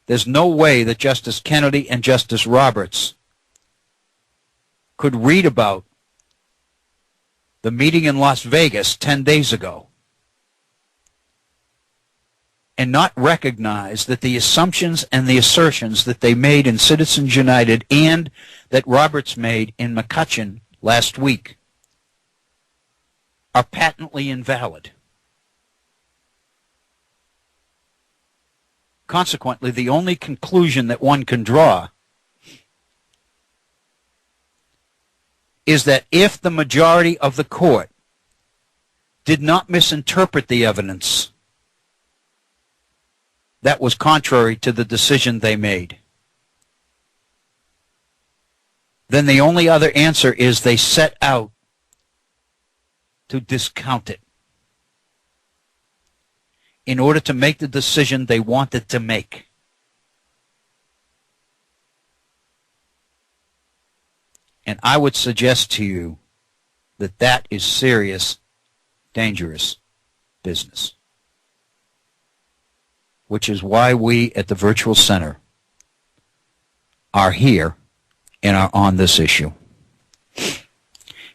There's no way that Justice Kennedy and Justice Roberts could read about the meeting in Las Vegas 10 days ago and not recognize that the assumptions and the assertions that they made in Citizens United and that Roberts made in McCutcheon last week are patently invalid. Consequently, the only conclusion that one can draw is that if the majority of the court did not misinterpret the evidence that was contrary to the decision they made, then the only other answer is they set out to discount it in order to make the decision they wanted to make. And I would suggest to you that that is serious, dangerous business, which is why we at the Virtual Center are here and are on this issue.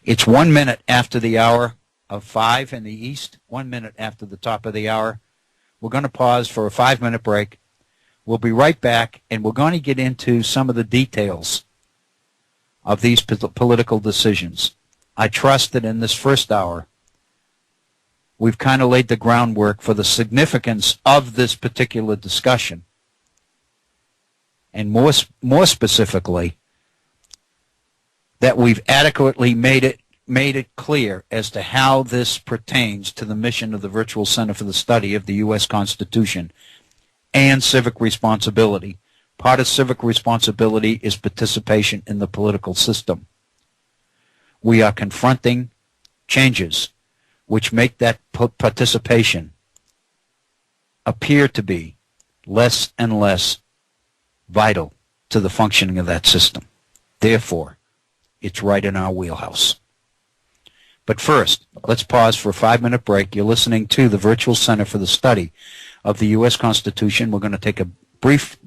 It's 1 minute after the hour of 5 in the East, 1 minute after the top of the hour. We're going to pause for a 5-minute break. We'll be right back, and we're going to get into some of the details of these political decisions. I trust that in this first hour, we've kind of laid the groundwork for the significance of this particular discussion, and more specifically, that we've adequately made it clear as to how this pertains to the mission of the Virtual Center for the Study of the U.S. Constitution and civic responsibility. Part of civic responsibility is participation in the political system. We are confronting changes which make that participation appear to be less and less vital to the functioning of that system. Therefore, it's right in our wheelhouse. But first, let's pause for a 5-minute break. You're listening to the Virtual Center for the Study of the U.S. Constitution. We're going to take a brief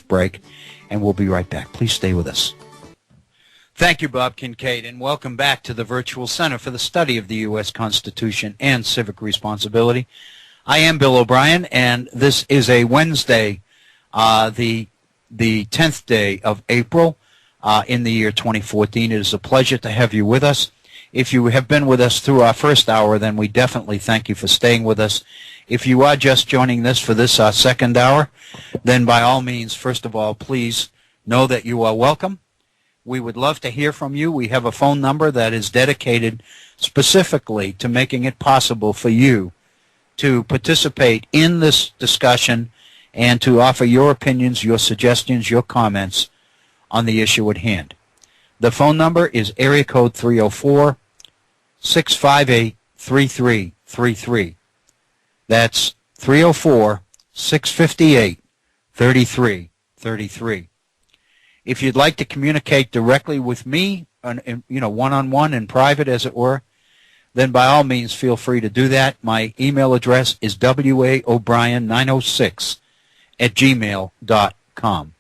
break, and we'll be right back. Please stay with us. Thank you, Bob Kincaid, and welcome back to the Virtual Center for the Study of the U.S. Constitution and Civic Responsibility. I am Bill O'Brien, and this is a Wednesday, the 10th day of April in the year 2014. It is a pleasure to have you with us. If you have been with us through our first hour, then we definitely thank you for staying with us. If you are just joining us for this second hour, then by all means, first of all, please know that you are welcome. We would love to hear from you. We have a phone number that is dedicated specifically to making it possible for you to participate in this discussion and to offer your opinions, your suggestions, your comments on the issue at hand. The phone number is area code 304-658-3333. That's 304-658-3333. If you'd like to communicate directly with me, one-on-one in private, as it were, then by all means feel free to do that. My email address is waobrien906@gmail.com.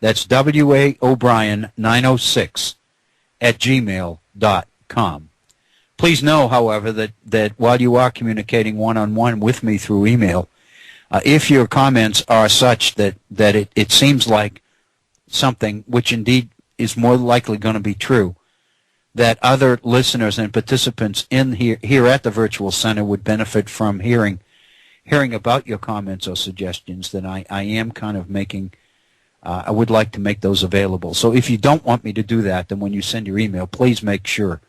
That's waobrien906@gmail.com. Please know, however, that while you are communicating one-on-one with me through email, if your comments are such that it seems like something which indeed is more likely going to be true, that other listeners and participants in here at the Virtual Center would benefit from hearing about your comments or suggestions, then I am kind of I would like to make those available. So if you don't want me to do that, then when you send your email, please make sure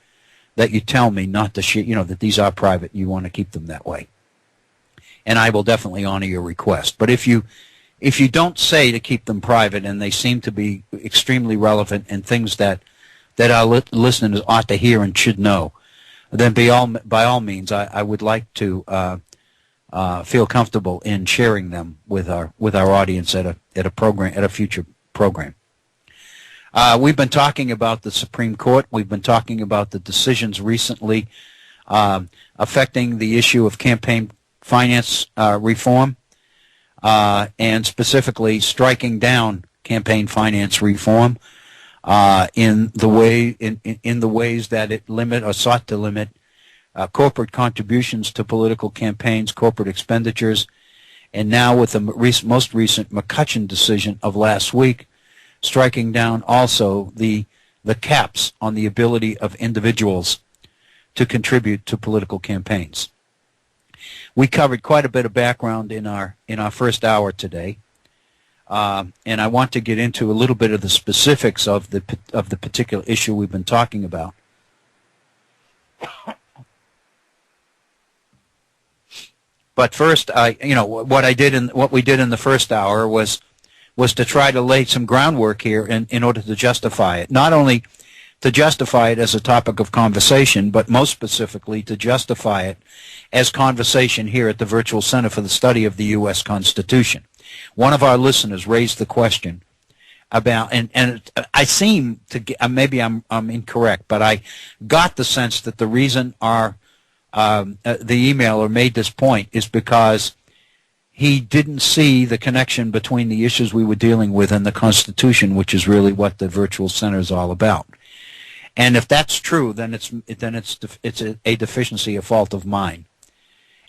that you tell me not to share, that these are private. You want to keep them that way. And I will definitely honor your request. But if you don't say to keep them private and they seem to be extremely relevant and things that our listeners ought to hear and should know, then by all means, I would like to feel comfortable in sharing them with our audience at a future program. We've been talking about the Supreme Court. We've been talking about the decisions recently affecting the issue of campaign finance reform, and specifically striking down campaign finance reform in the ways that it limit or sought to limit corporate contributions to political campaigns, corporate expenditures, and now with the most recent McCutcheon decision of last week, striking down also the caps on the ability of individuals to contribute to political campaigns. We covered quite a bit of background in our first hour today, and I want to get into a little bit of the specifics of the particular issue we've been talking about. But first, what we did in the first hour was to try to lay some groundwork here in order to justify it. Not only to justify it as a topic of conversation, but most specifically to justify it as conversation here at the Virtual Center for the Study of the U.S. Constitution. One of our listeners raised the question about, and I seem to get, maybe I'm incorrect, but I got the sense that the reason our the emailer made this point is because he didn't see the connection between the issues we were dealing with and the Constitution, which is really what the virtual center is all about. And if that's true, then it's a deficiency, a fault of mine.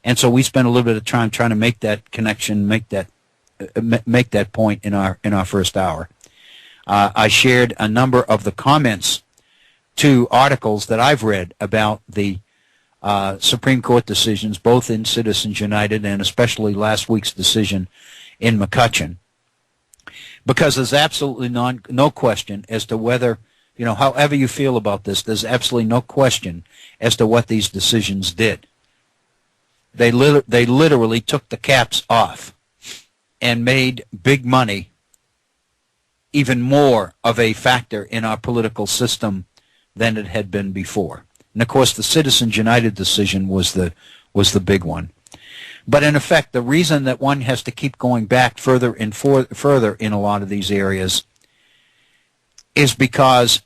And so we spent a little bit of time trying to make that connection, make that point in our first hour. I shared a number of the comments to articles that I've read about the Supreme Court decisions, both in Citizens United and especially last week's decision in McCutcheon, because there's absolutely no question as to whether, however you feel about this, there's absolutely no question as to what these decisions did. They literally took the caps off and made big money even more of a factor in our political system than it had been before. And of course, the Citizens United decision was the big one. But in effect, the reason that one has to keep going back further and further in a lot of these areas is because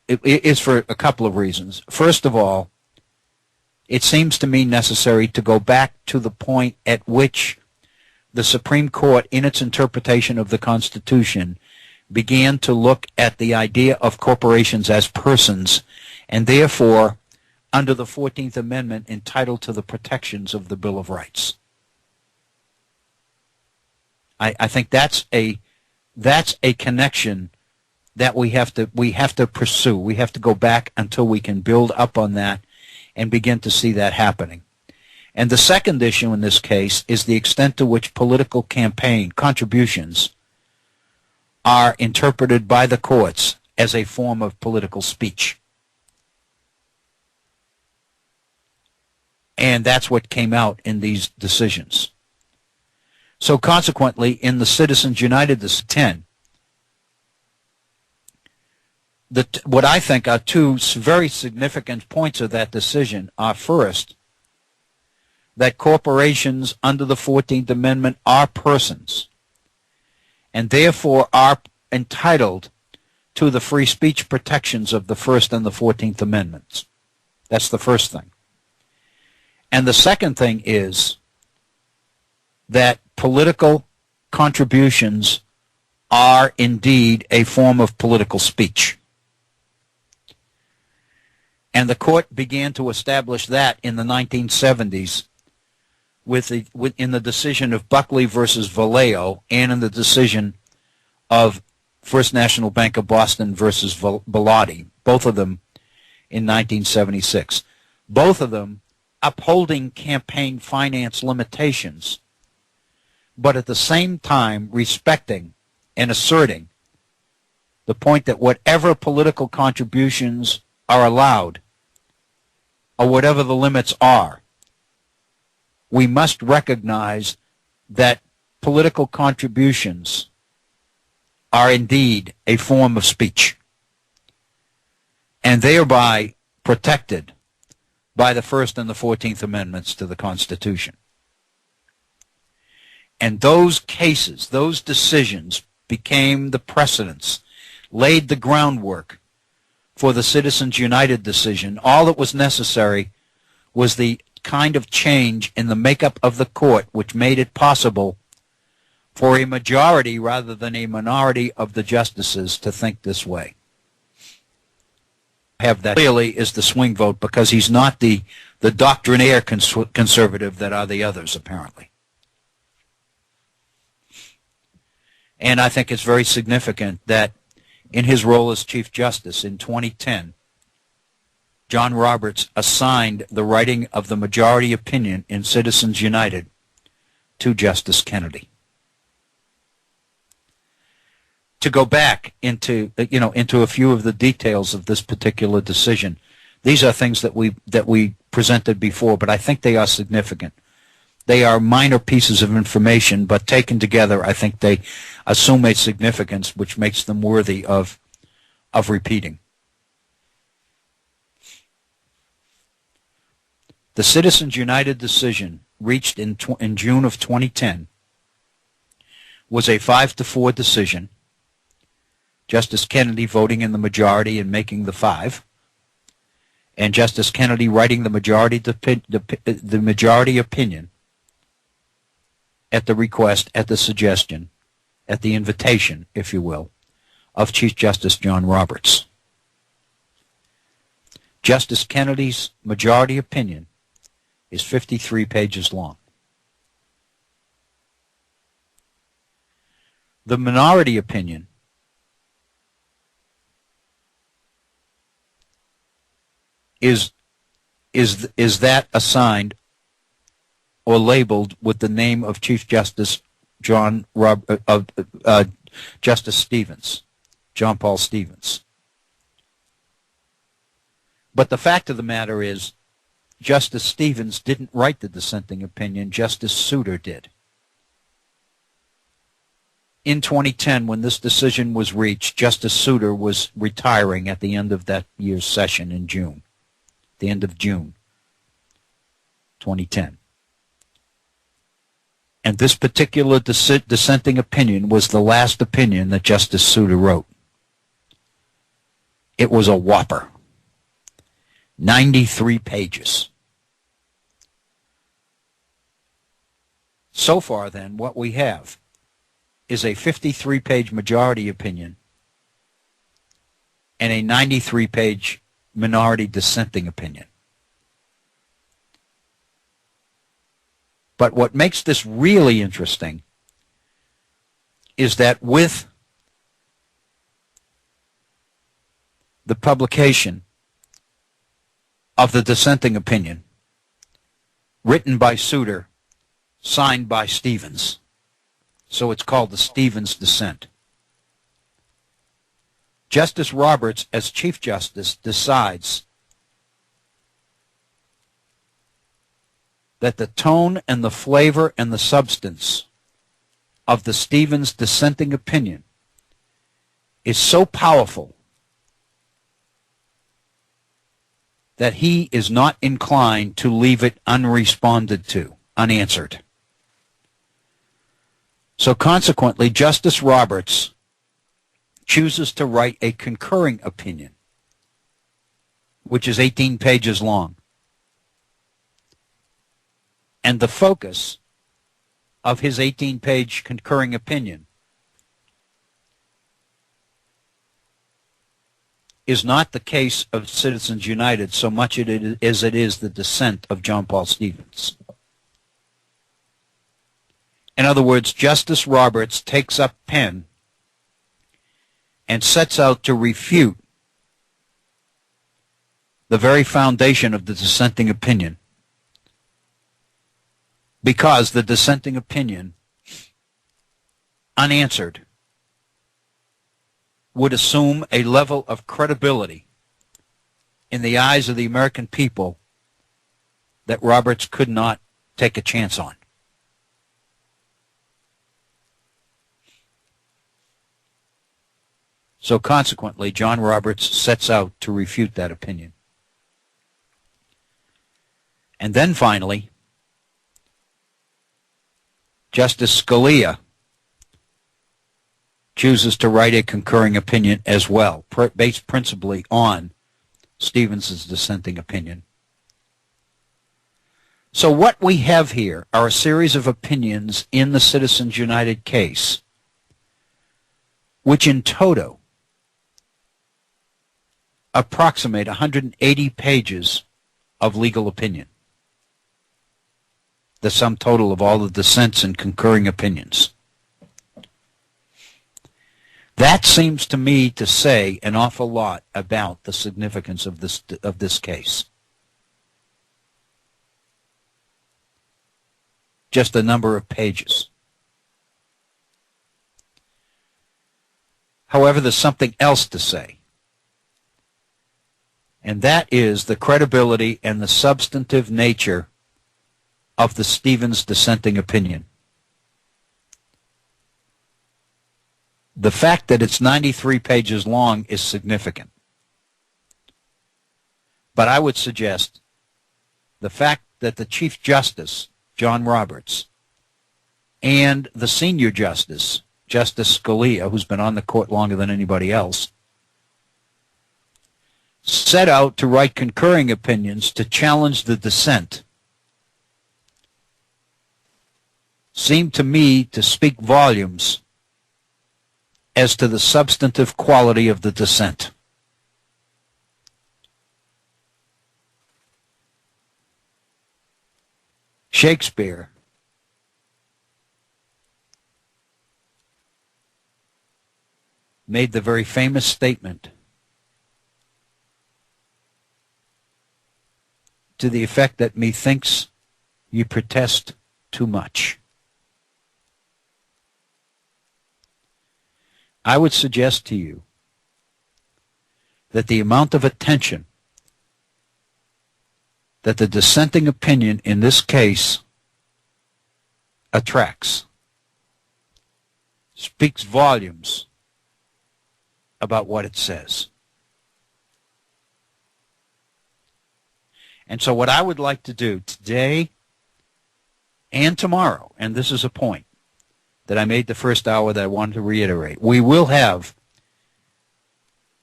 it is for a couple of reasons. First of all, it seems to me necessary to go back to the point at which the Supreme Court, in its interpretation of the Constitution, began to look at the idea of corporations as persons, and therefore, under the 14th Amendment, entitled to the protections of the Bill of Rights. I think that's a connection that we have to pursue. We have to go back until we can build up on that and begin to see that happening. And the second issue in this case is the extent to which political campaign contributions are interpreted by the courts as a form of political speech. And that's what came out in these decisions. So consequently, in the Citizens United 10, what I think are two very significant points of that decision are, first, that corporations under the 14th Amendment are persons and therefore are entitled to the free speech protections of the First and the 14th Amendments. That's the first thing. And the second thing is that political contributions are indeed a form of political speech. And the court began to establish that in the 1970s in the decision of Buckley versus Vallejo and in the decision of First National Bank of Boston versus Bellotti, both of them in 1976. Both of them upholding campaign finance limitations, but at the same time respecting and asserting the point that whatever political contributions are allowed, or whatever the limits are, we must recognize that political contributions are indeed a form of speech, and thereby protected by the First and the 14th Amendments to the Constitution. And those cases, those decisions, became the precedents, laid the groundwork for the Citizens United decision. All that was necessary was the kind of change in the makeup of the court which made it possible for a majority rather than a minority of the justices to think this way. Have that clearly is the swing vote, because he's not the doctrinaire conservative that are the others, apparently. And I think it's very significant that in his role as Chief Justice in 2010, John Roberts assigned the writing of the majority opinion in Citizens United to Justice Kennedy. To go back into a few of the details of this particular decision, these are things that we presented before, but I think they are significant. They are minor pieces of information, but taken together, I think they assume a significance which makes them worthy of repeating. The Citizens United decision reached in June of 2010 was a 5-4 decision. Justice Kennedy voting in the majority and making the 5, and Justice Kennedy writing the majority opinion at the request, at the suggestion, at the invitation, if you will, of Chief Justice John Roberts. Justice Kennedy's majority opinion is 53 pages long. The minority opinion is that assigned or labeled with the name of Chief Justice Justice Stevens, John Paul Stevens. But the fact of the matter is, Justice Stevens didn't write the dissenting opinion, Justice Souter did. In 2010, when this decision was reached, Justice Souter was retiring at the end of that year's session in June, the end of June 2010. And this particular dissenting opinion was the last opinion that Justice Souter wrote. It was a whopper. 93 pages. So far, then, what we have is a 53-page majority opinion and a 93-page minority dissenting opinion. But what makes this really interesting is that with the publication of the dissenting opinion, written by Souter, signed by Stevens, so it's called the Stevens dissent, Justice Roberts, as Chief Justice, decides that the tone and the flavor and the substance of the Stevens dissenting opinion is so powerful that he is not inclined to leave it unresponded to, unanswered. So consequently, Justice Roberts chooses to write a concurring opinion, which is 18 pages long. And the focus of his 18-page concurring opinion is not the case of Citizens United so much as it is the dissent of John Paul Stevens. In other words, Justice Roberts takes up pen and sets out to refute the very foundation of the dissenting opinion, because the dissenting opinion, unanswered, would assume a level of credibility in the eyes of the American people that Roberts could not take a chance on. So consequently, John Roberts sets out to refute that opinion. And then finally, Justice Scalia chooses to write a concurring opinion as well, based principally on Stevens' dissenting opinion. So what we have here are a series of opinions in the Citizens United case, which in toto approximate 180 pages of legal opinion, the sum total of all the dissents and concurring opinions. That seems to me to say an awful lot about the significance of this case. Just a number of pages. However, there's something else to say, and that is the credibility and the substantive nature of the Stevens dissenting opinion. The fact that it's 93 pages long is significant. But I would suggest the fact that the Chief Justice, John Roberts, and the senior justice, Justice Scalia, who's been on the court longer than anybody else, set out to write concurring opinions to challenge the dissent seemed to me to speak volumes as to the substantive quality of the dissent. Shakespeare made the very famous statement to the effect that methinks ye protest too much. I would suggest to you that the amount of attention that the dissenting opinion in this case attracts speaks volumes about what it says. And so what I would like to do today and tomorrow, and this is a point that I made the first hour that I wanted to reiterate, we will have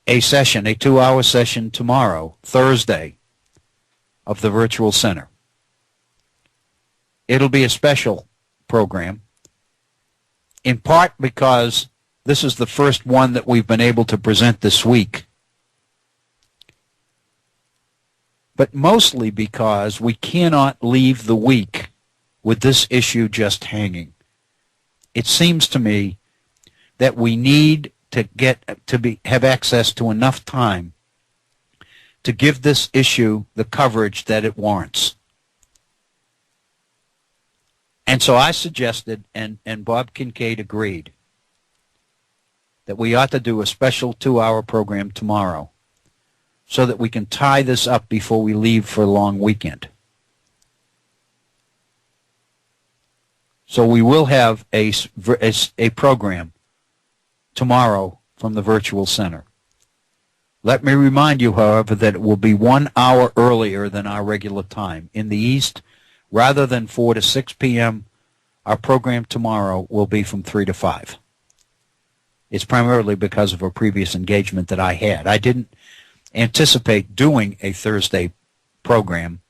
a session, a 2-hour session tomorrow, Thursday, of the Virtual Center. It'll be a special program, in part because this is the first one that we've been able to present this week, but mostly because we cannot leave the week with this issue just hanging. It seems to me that we need to have access to enough time to give this issue the coverage that it warrants. And so I suggested, and Bob Kincaid agreed, that we ought to do a special 2-hour program tomorrow so that we can tie this up before we leave for a long weekend. So we will have a program tomorrow from the Virtual Center. Let me remind you, however, that it will be 1 hour earlier than our regular time. In the East, rather than 4 to 6 p.m., our program tomorrow will be from 3 to 5. It's primarily because of a previous engagement that I had. I didn't anticipate doing a Thursday program,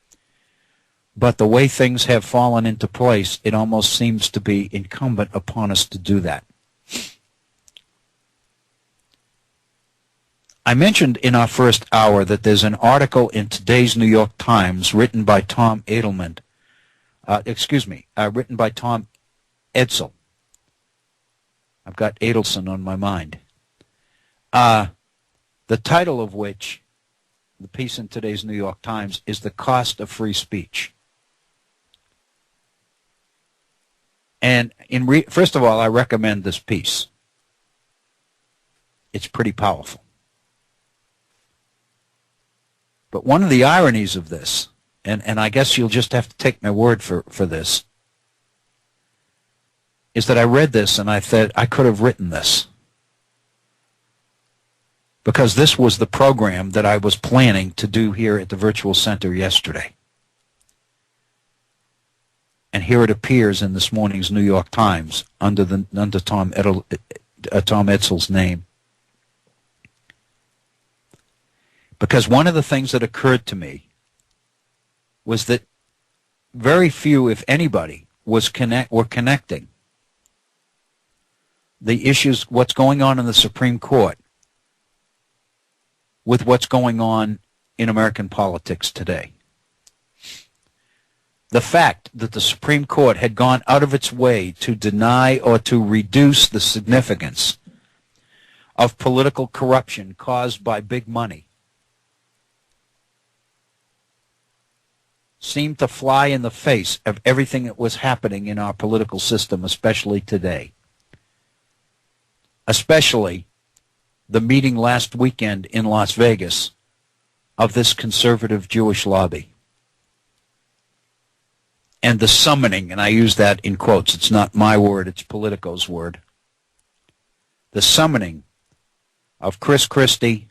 but the way things have fallen into place, it almost seems to be incumbent upon us to do that. I mentioned in our first hour that there's an article in today's New York Times written by Tom Edelman, written by Tom Edsel. I've got Adelson on my mind. The title of which, the piece in today's New York Times, is The Cost of Free Speech. And first of all, I recommend this piece. It's pretty powerful. But one of the ironies of this, and I guess you'll just have to take my word for this, is that I read this and I thought I could have written this. Because this was the program that I was planning to do here at the Virtual Center yesterday. And here it appears in this morning's New York Times under Tom Edsel's name. Because one of the things that occurred to me was that very few, if anybody, were connecting the issues, what's going on in the Supreme Court, with what's going on in American politics today. The fact that the Supreme Court had gone out of its way to deny or to reduce the significance of political corruption caused by big money seemed to fly in the face of everything that was happening in our political system, especially today. Especially the meeting last weekend in Las Vegas of this conservative Jewish lobby. And the summoning, and I use that in quotes, it's not my word, it's Politico's word. The summoning of Chris Christie,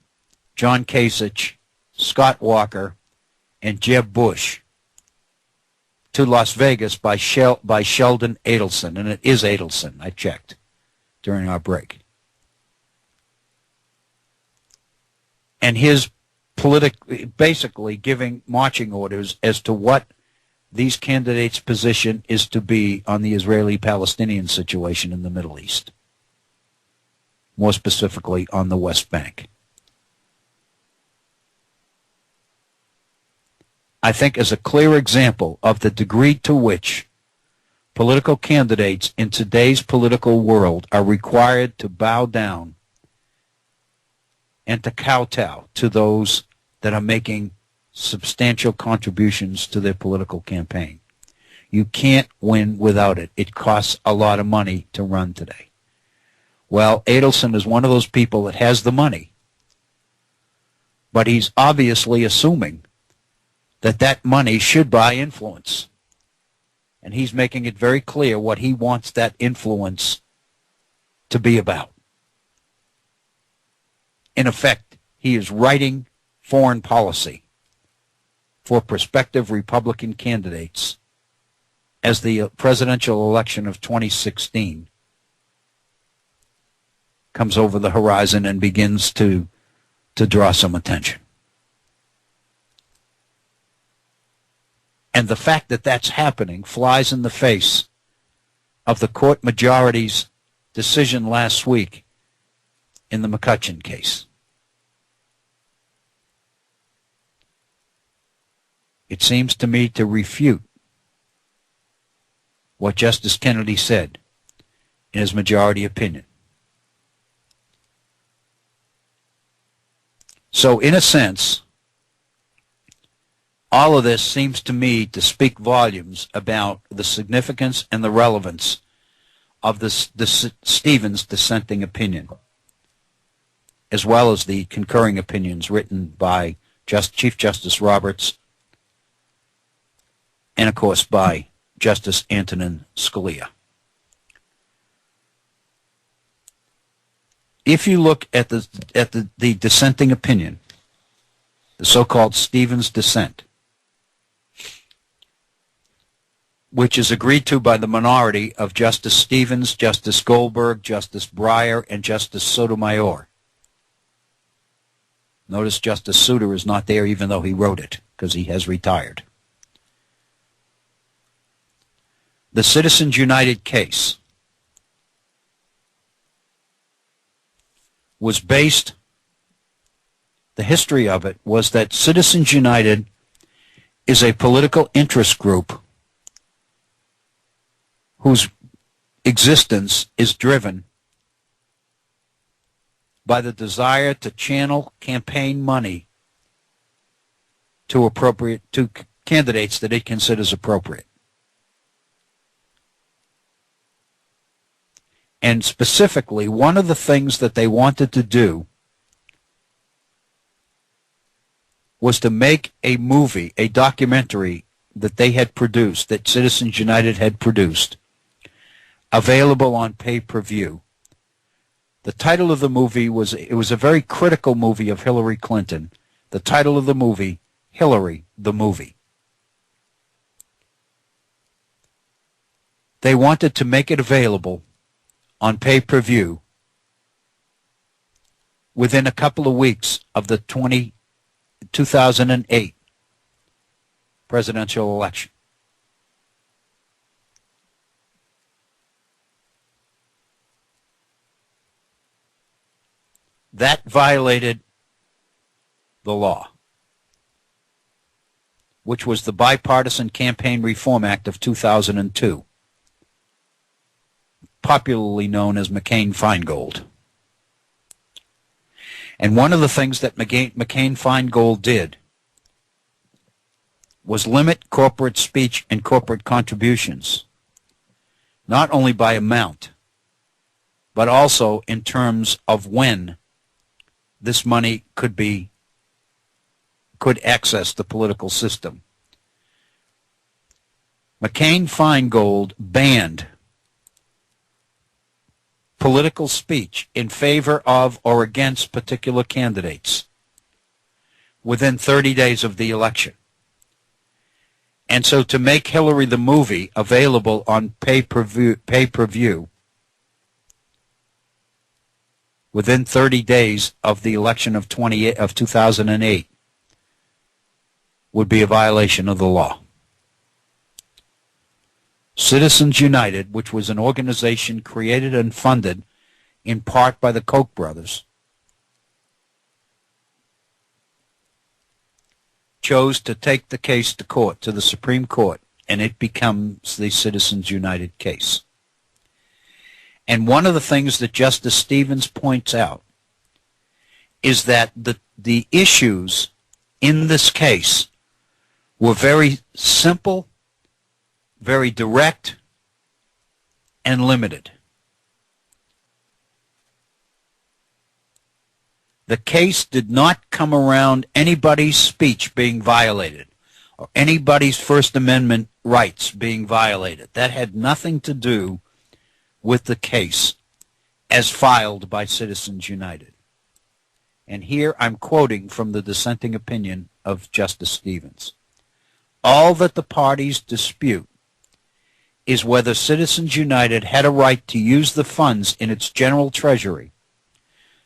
John Kasich, Scott Walker, and Jeb Bush to Las Vegas by Sheldon Adelson, and it is Adelson, I checked during our break. And his basically giving marching orders as to what these candidates' position is to be on the Israeli-Palestinian situation in the Middle East, more specifically on the West Bank. I think is a clear example of the degree to which political candidates in today's political world are required to bow down and to kowtow to those that are making substantial contributions to their political campaign. You can't win without it. It costs a lot of money to run today. Well, Adelson is one of those people that has the money, but he's obviously assuming that that money should buy influence. And he's making it very clear what he wants that influence to be about. In effect, he is writing foreign policy for prospective Republican candidates as the presidential election of 2016 comes over the horizon and begins to draw some attention. And the fact that that's happening flies in the face of the court majority's decision last week in the McCutcheon case. It seems to me to refute what Justice Kennedy said in his majority opinion. So, in a sense, all of this seems to me to speak volumes about the significance and the relevance of the Stevens dissenting opinion, as well as the concurring opinions written by Chief Justice Roberts and, of course, by Justice Antonin Scalia. If you look at the dissenting opinion, the so-called Stevens dissent, which is agreed to by the minority of Justice Stevens, Justice Goldberg, Justice Breyer, and Justice Sotomayor. Notice Justice Souter is not there even though he wrote it, because he has retired. The Citizens United case was based, the history of it was that Citizens United is a political interest group whose existence is driven by the desire to channel campaign money to candidates that it considers appropriate. And specifically, one of the things that they wanted to do was to make a movie, a documentary that they had produced, that Citizens United had produced, available on pay-per-view. The title of the movie was a very critical movie of Hillary Clinton. The title of the movie, Hillary the Movie. They wanted to make it available on pay-per-view within a couple of weeks of the 2008 presidential election. That violated the law, which was the Bipartisan Campaign Reform Act of 2002, popularly known as McCain-Feingold. And one of the things that McCain-Feingold did was limit corporate speech and corporate contributions, not only by amount, but also in terms of when this money could access the political system. McCain-Feingold banned political speech in favor of or against particular candidates within 30 days of the election. And so to make Hillary the Movie available on pay-per-view within 30 days of the election of 2008 would be a violation of the law. Citizens United, which was an organization created and funded in part by the Koch brothers, chose to take the case to court, to the Supreme Court, and it becomes the Citizens United case. And one of the things that Justice Stevens points out is that the issues in this case were very simple, very direct, and limited. The case did not come around anybody's speech being violated or anybody's First Amendment rights being violated. That had nothing to do with the case as filed by Citizens United. And here I'm quoting from the dissenting opinion of Justice Stevens. All that the parties dispute is whether Citizens United had a right to use the funds in its general treasury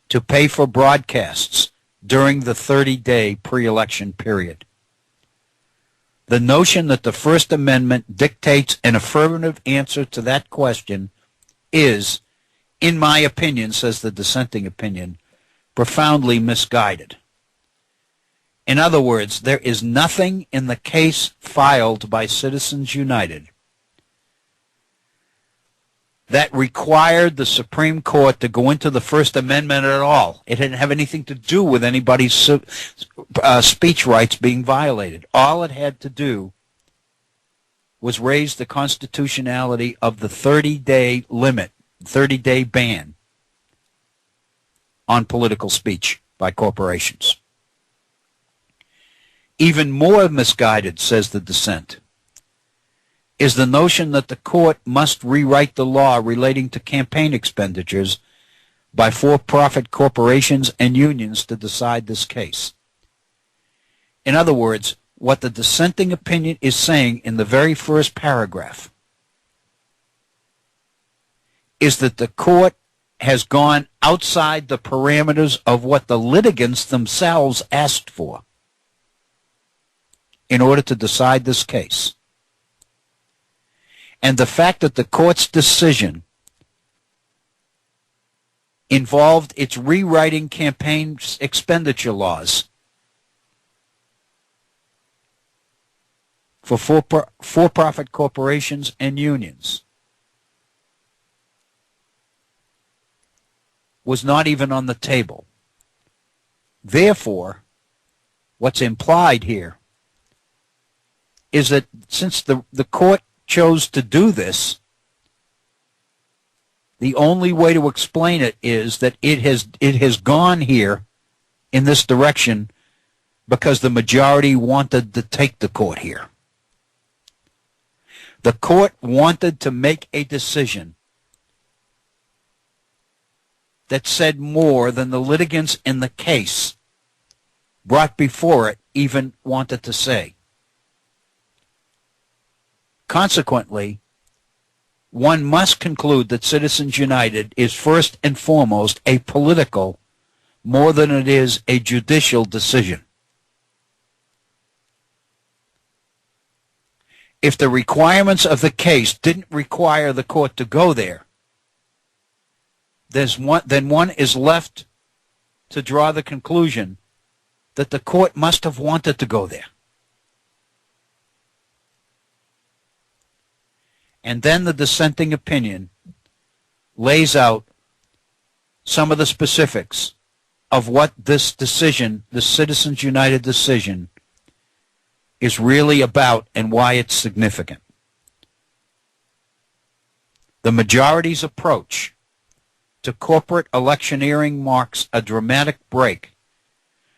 to pay for broadcasts during the 30-day pre-election period. The notion that the First Amendment dictates an affirmative answer to that question is, in my opinion, says the dissenting opinion, profoundly misguided. In other words, there is nothing in the case filed by Citizens United that required the Supreme Court to go into the First Amendment at all. It didn't have anything to do with anybody's speech rights being violated. All it had to do was raise the constitutionality of the 30-day limit, 30-day ban on political speech by corporations. Even more misguided, says the dissent, is the notion that the court must rewrite the law relating to campaign expenditures by for-profit corporations and unions to decide this case. In other words, what the dissenting opinion is saying in the very first paragraph is that the court has gone outside the parameters of what the litigants themselves asked for in order to decide this case. And the fact that the court's decision involved its rewriting campaign expenditure laws for for-profit corporations and unions was not even on the table. Therefore, what's implied here is that since the court chose to do this, the only way to explain it is that it has gone here in this direction because the majority wanted to take the court here. The court wanted to make a decision that said more than the litigants in the case brought before it even wanted to say. Consequently, one must conclude that Citizens United is first and foremost a political more than it is a judicial decision. If the requirements of the case didn't require the court to go there, then one is left to draw the conclusion that the court must have wanted to go there. And then the dissenting opinion lays out some of the specifics of what this decision, the Citizens United decision, is really about and why it's significant. The majority's approach to corporate electioneering marks a dramatic break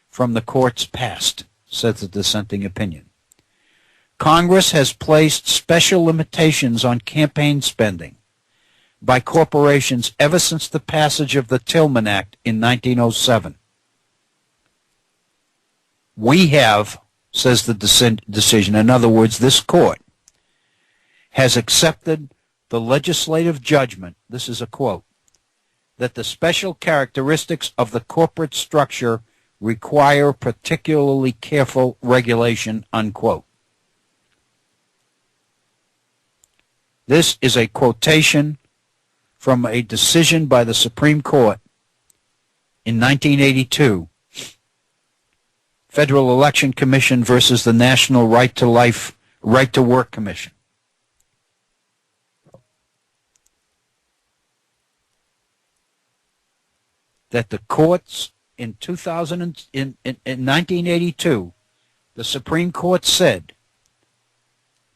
from the court's past, says the dissenting opinion. Congress has placed special limitations on campaign spending by corporations ever since the passage of the Tillman Act in 1907. We have, says the decision, in other words, this court has accepted the legislative judgment, this is a quote, that the special characteristics of the corporate structure require particularly careful regulation, unquote. This is a quotation from a decision by the Supreme Court in 1982, Federal Election Commission versus the National Right to Life, Right to Work Commission. That the courts in 1982, the Supreme Court said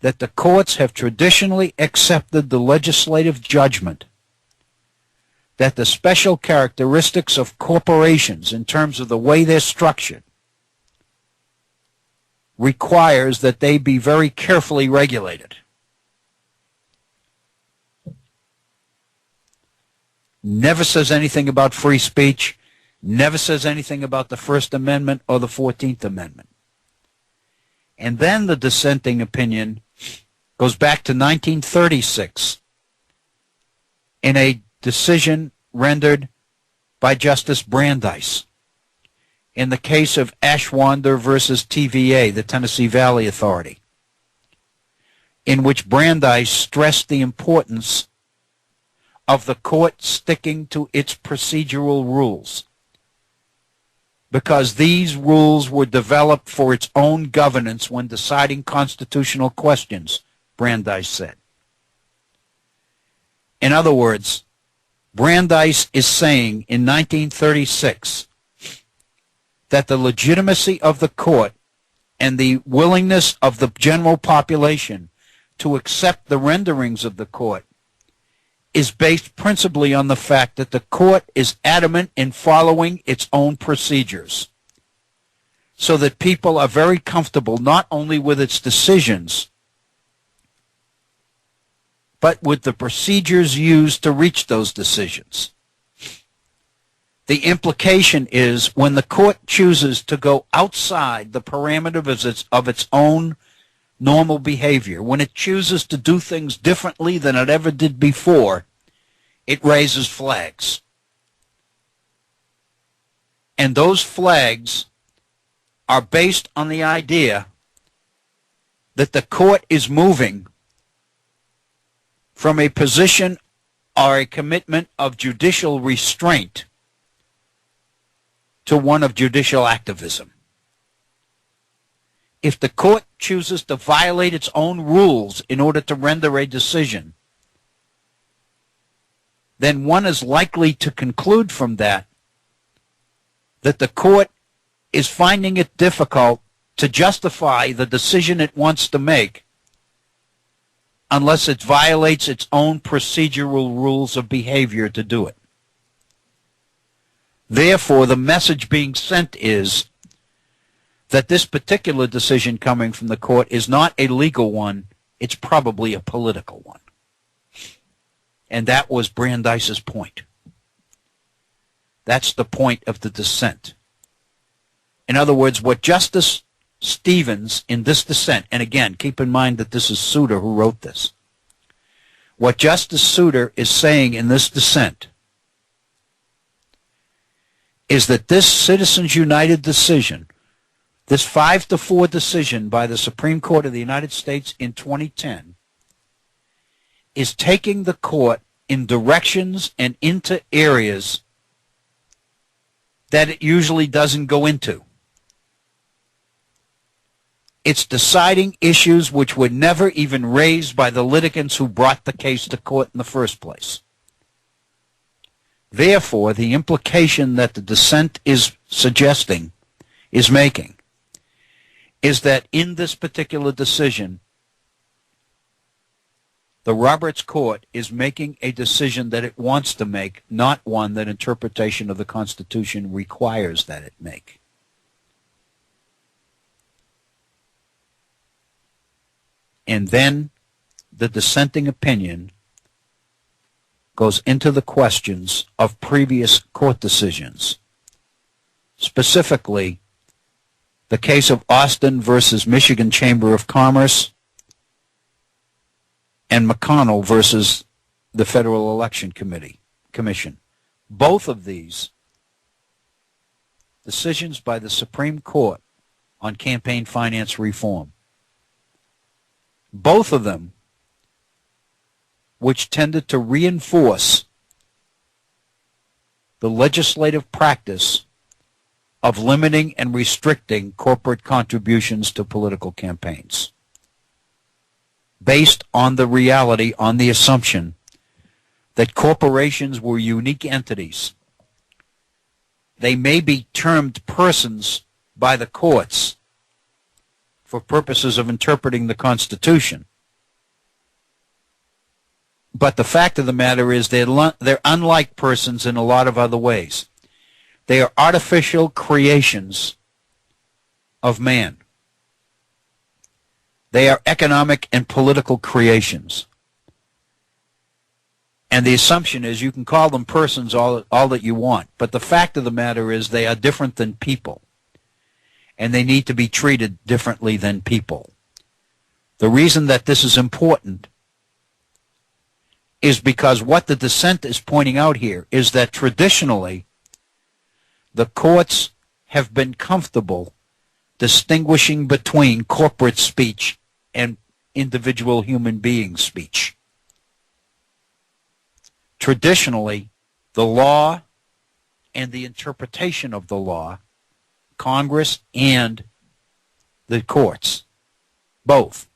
that the courts have traditionally accepted the legislative judgment that the special characteristics of corporations in terms of the way they're structured requires that they be very carefully regulated. Never says anything about free speech, never says anything about the First Amendment or the 14th Amendment. And then the dissenting opinion goes back to 1936 in a decision rendered by Justice Brandeis in the case of Ashwander versus TVA, the Tennessee Valley Authority, in which Brandeis stressed the importance of the court sticking to its procedural rules, because these rules were developed for its own governance when deciding constitutional questions, Brandeis said. In other words, Brandeis is saying in 1936 that the legitimacy of the court and the willingness of the general population to accept the renderings of the court is based principally on the fact that the court is adamant in following its own procedures, so that people are very comfortable not only with its decisions, but with the procedures used to reach those decisions. The implication is when the court chooses to go outside the parameters of its own normal behavior, when it chooses to do things differently than it ever did before, it raises flags. And those flags are based on the idea that the court is moving from a position or a commitment of judicial restraint to one of judicial activism. If the court chooses to violate its own rules in order to render a decision, then one is likely to conclude from that that the court is finding it difficult to justify the decision it wants to make unless it violates its own procedural rules of behavior to do it. Therefore, the message being sent is that this particular decision coming from the court is not a legal one, it's probably a political one. And that was Brandeis's point. That's the point of the dissent. In other words, what Justice Stevens in this dissent, and again, keep in mind that this is Souter who wrote this, what Justice Souter is saying in this dissent is that this Citizens United decision, this 5-4 decision by the Supreme Court of the United States in 2010, is taking the court in directions and into areas that it usually doesn't go into. It's deciding issues which were never even raised by the litigants who brought the case to court in the first place. Therefore, the implication that the dissent is suggesting, is making, is that in this particular decision, the Roberts Court is making a decision that it wants to make, not one that interpretation of the Constitution requires that it make. And then the dissenting opinion goes into the questions of previous court decisions, specifically the case of Austin versus Michigan Chamber of Commerce and McConnell versus the Federal Election Commission. Both of these decisions by the Supreme Court on campaign finance reform. Both of them which tended to reinforce the legislative practice of limiting and restricting corporate contributions to political campaigns, based on the reality, on the assumption that corporations were unique entities. They may be termed persons by the courts for purposes of interpreting the Constitution, but the fact of the matter is they're unlike persons in a lot of other ways. They are artificial creations of man. They are economic and political creations. And the assumption is you can call them persons all that you want, but the fact of the matter is they are different than people, and they need to be treated differently than people. The reason that this is important is because what the dissent is pointing out here is that traditionally the courts have been comfortable distinguishing between corporate speech and individual human being speech. Traditionally, the law and the interpretation of the law, Congress and the courts, both,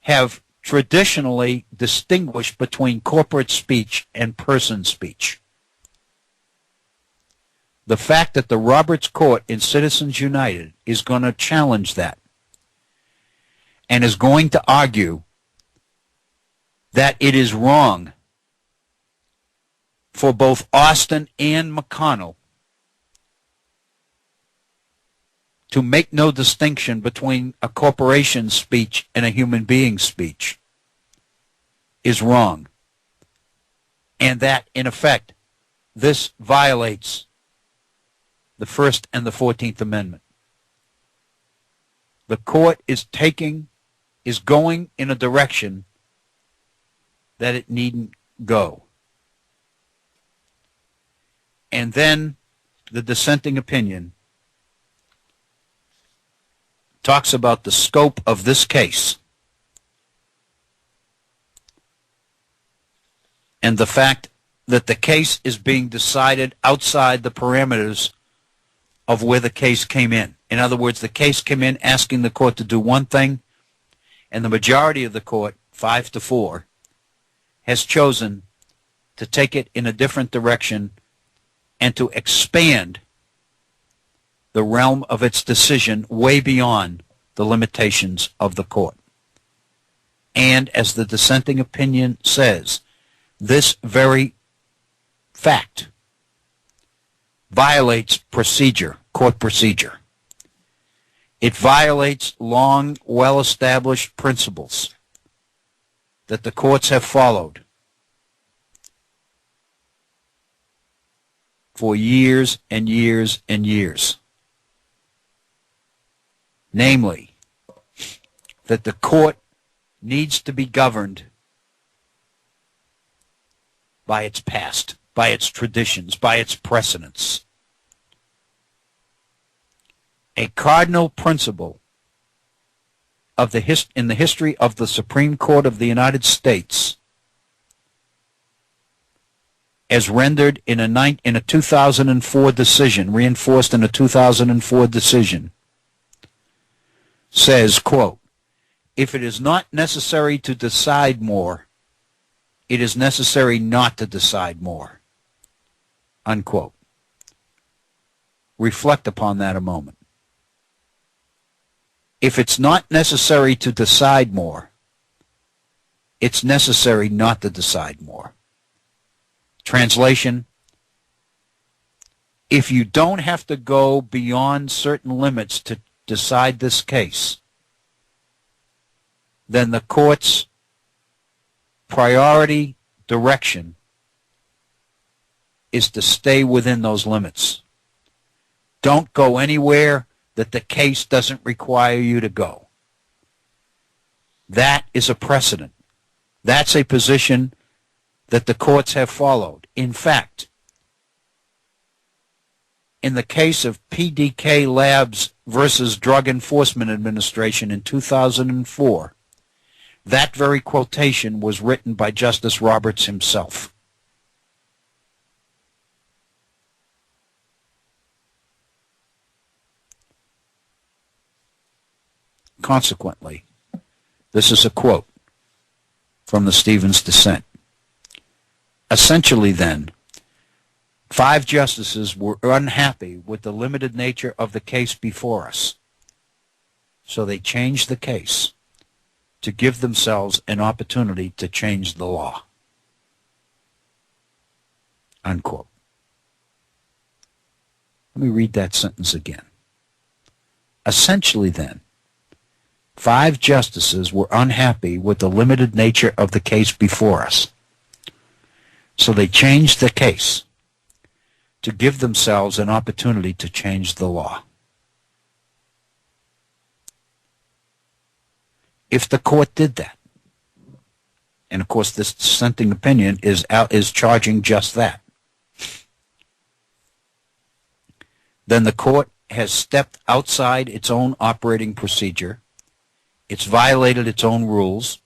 have traditionally distinguished between corporate speech and person speech. The fact that the Roberts Court in Citizens United is going to challenge that and is going to argue that it is wrong for both Austin and McConnell to make no distinction between a corporation's speech and a human being's speech is wrong. And that, in effect, this violates the First and the 14th Amendment. The court is going in a direction that it needn't go. And then the dissenting opinion talks about the scope of this case and the fact that the case is being decided outside the parameters of where the case came in. In other words, the case came in asking the court to do one thing, and the majority of the court, 5-4, has chosen to take it in a different direction and to expand the realm of its decision way beyond the limitations of the court. And as the dissenting opinion says, this very fact violates procedure, court procedure. It violates long, well-established principles that the courts have followed for years and years and years. Namely, that the court needs to be governed by its past, by its traditions, by its precedents. A cardinal principle of in the history of the Supreme Court of the United States, as rendered in a 2004 decision, reinforced in a 2004 decision, says, quote, "If it is not necessary to decide more, it is necessary not to decide more," unquote. Reflect upon that a moment. If it's not necessary to decide more, it's necessary not to decide more. Translation: if you don't have to go beyond certain limits to decide this case, then the court's priority direction is to stay within those limits. Don't go anywhere that the case doesn't require you to go. That is a precedent. That's a position that the courts have followed. In fact, in the case of PDK Labs versus Drug Enforcement Administration in 2004, that very quotation was written by Justice Roberts himself. Consequently, this is a quote from the Stevens dissent. Essentially, then, 5 justices were unhappy with the limited nature of the case before us, so they changed the case to give themselves an opportunity to change the law. Unquote. Let me read that sentence again. Essentially, then, 5 justices were unhappy with the limited nature of the case before us, so they changed the case to give themselves an opportunity to change the law. If the court did that, and of course this dissenting opinion is charging just that, then the court has stepped outside its own operating procedure, it's violated its own rules,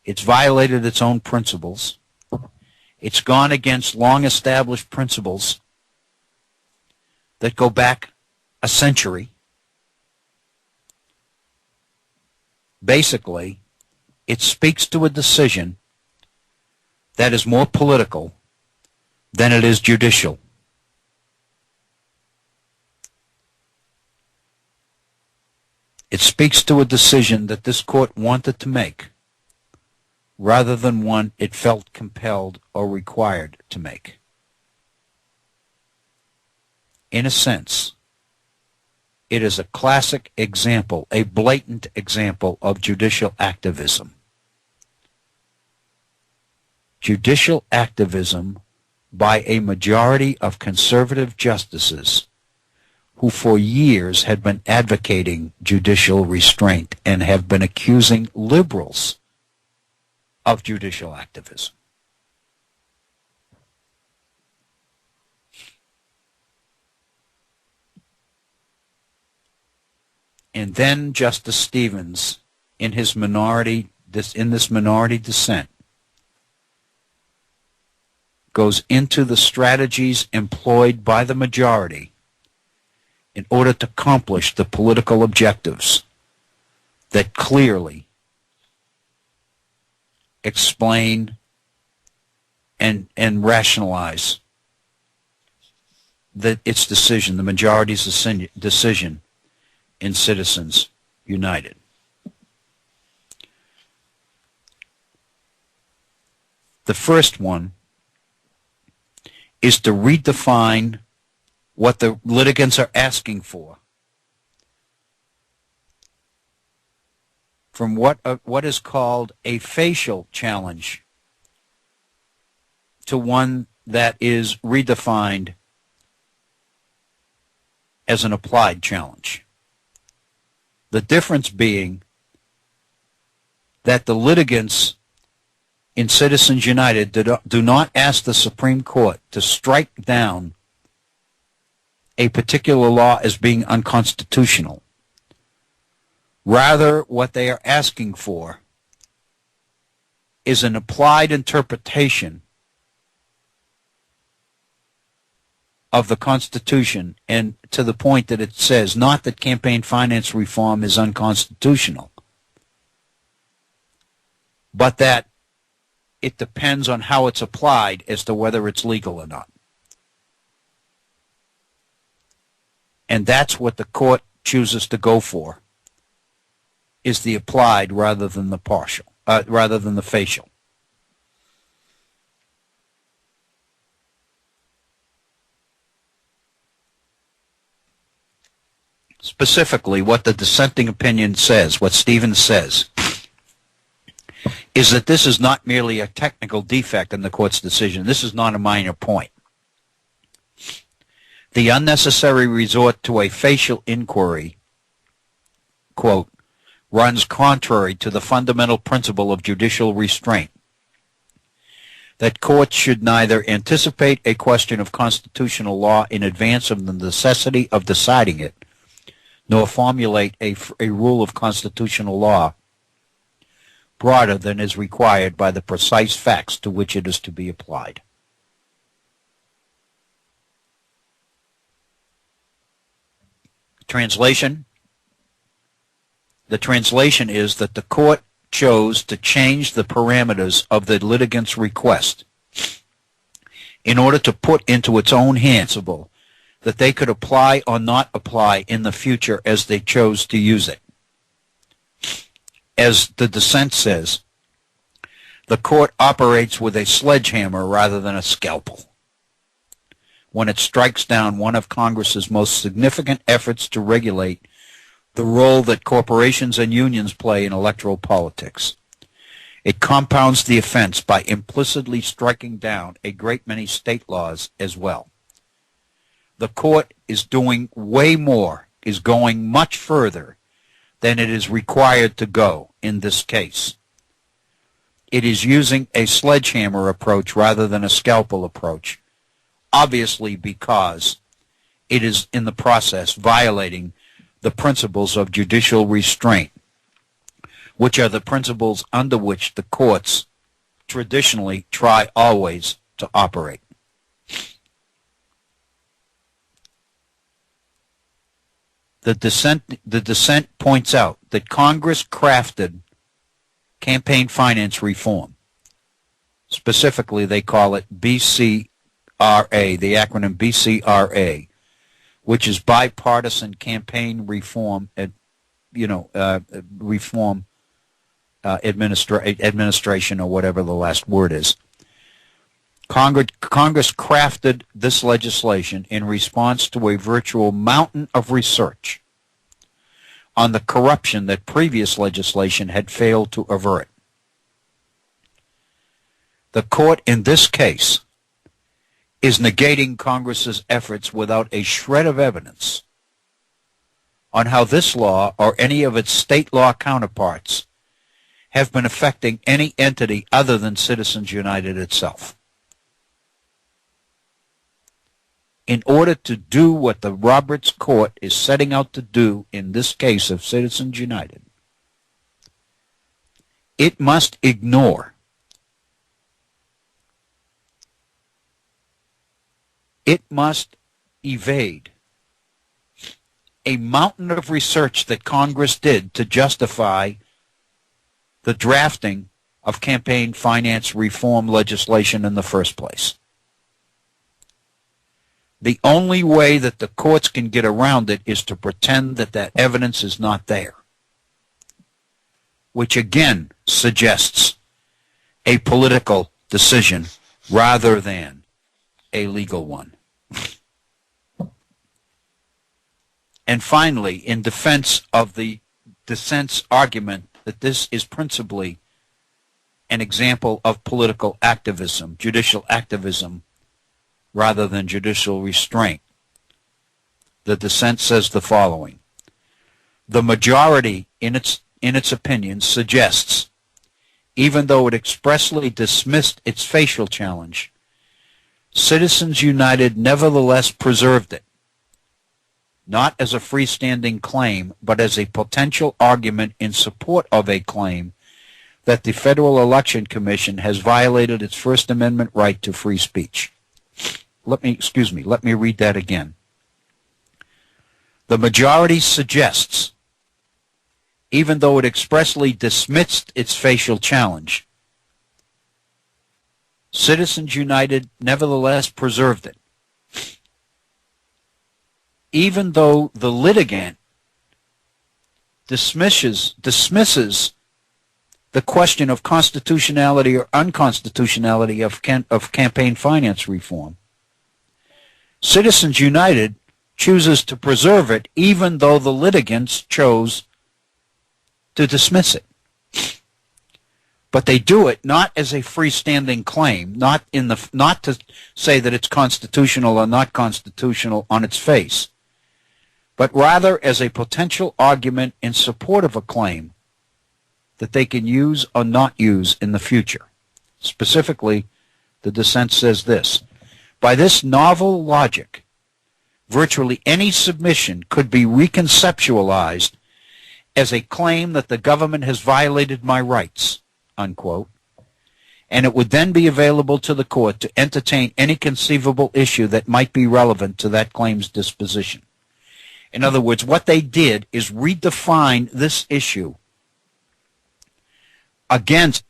it's violated its own principles, it's gone against long-established principles that go back a century. Basically, it speaks to a decision that is more political than it is judicial. It speaks to a decision that this court wanted to make rather than one it felt compelled or required to make. In a sense, it is a classic example, a blatant example of judicial activism. Judicial activism by a majority of conservative justices who for years had been advocating judicial restraint and have been accusing liberals of judicial activism. And then Justice Stevens, in this minority dissent, goes into the strategies employed by the majority in order to accomplish the political objectives that clearly explain and rationalize its decision, the majority's decision in Citizens United. The first one is to redefine what the litigants are asking for from what is called a facial challenge to one that is redefined as an applied challenge. The difference being that the litigants in Citizens United do not ask the Supreme Court to strike down a particular law as being unconstitutional. Rather, what they are asking for is an applied interpretation of the Constitution, and to the point that it says not that campaign finance reform is unconstitutional, but that it depends on how it's applied as to whether it's legal or not. And that's what the court chooses to go for, is the applied rather than the partial, rather than the facial. Specifically, what the dissenting opinion says, what Stevens says, is that this is not merely a technical defect in the court's decision. This is not a minor point. The unnecessary resort to a facial inquiry, quote, runs contrary to the fundamental principle of judicial restraint that courts should neither anticipate a question of constitutional law in advance of the necessity of deciding it, nor formulate a rule of constitutional law broader than is required by the precise facts to which it is to be applied. Translation. The translation is that the court chose to change the parameters of the litigant's request in order to put into its own hands that they could apply or not apply in the future as they chose to use it. As the dissent says, the court operates with a sledgehammer rather than a scalpel when it strikes down one of Congress's most significant efforts to regulate the role that corporations and unions play in electoral politics. It compounds the offense by implicitly striking down a great many state laws as well. The court is doing way more, is going much further than it is required to go in this case. It is using a sledgehammer approach rather than a scalpel approach, obviously because it is in the process violating the principles of judicial restraint, which are the principles under which the courts traditionally try always to operate. The dissent points out that Congress crafted campaign finance reform. Specifically, they call it BCRA, the acronym BCRA, which is Bipartisan Campaign Reform, Administration, or whatever the last word is. Congress crafted this legislation in response to a virtual mountain of research on the corruption that previous legislation had failed to avert. The court in this case is negating Congress's efforts without a shred of evidence on how this law or any of its state law counterparts have been affecting any entity other than Citizens United itself. In order to do what the Roberts Court is setting out to do in this case of Citizens United, it must ignore, it must evade a mountain of research that Congress did to justify the drafting of campaign finance reform legislation in the first place. The only way that the courts can get around it is to pretend that that evidence is not there, which again suggests a political decision rather than a legal one. And finally, in defense of the dissent's argument that this is principally an example of political activism, judicial activism, rather than judicial restraint, the dissent says the following: the majority, in its opinion, suggests, even though it expressly dismissed its facial challenge, Citizens United nevertheless preserved it, not as a freestanding claim, but as a potential argument in support of a claim that the Federal Election Commission has violated its First Amendment right to free speech. Let me read that again. The majority suggests, even though it expressly dismissed its facial challenge, Citizens United nevertheless preserved it, even though the litigant dismisses the question of constitutionality or unconstitutionality of campaign finance reform. Citizens United chooses to preserve it even though the litigants chose to dismiss it. But they do it not as a freestanding claim, not to say that it's constitutional or not constitutional on its face, but rather as a potential argument in support of a claim that they can use or not use in the future. Specifically, The dissent says this: by this novel logic, virtually any submission could be reconceptualized as a claim that the government has violated my rights, unquote, and it would then be available to the court to entertain any conceivable issue that might be relevant to that claim's disposition. In other words, what they did is redefine this issue against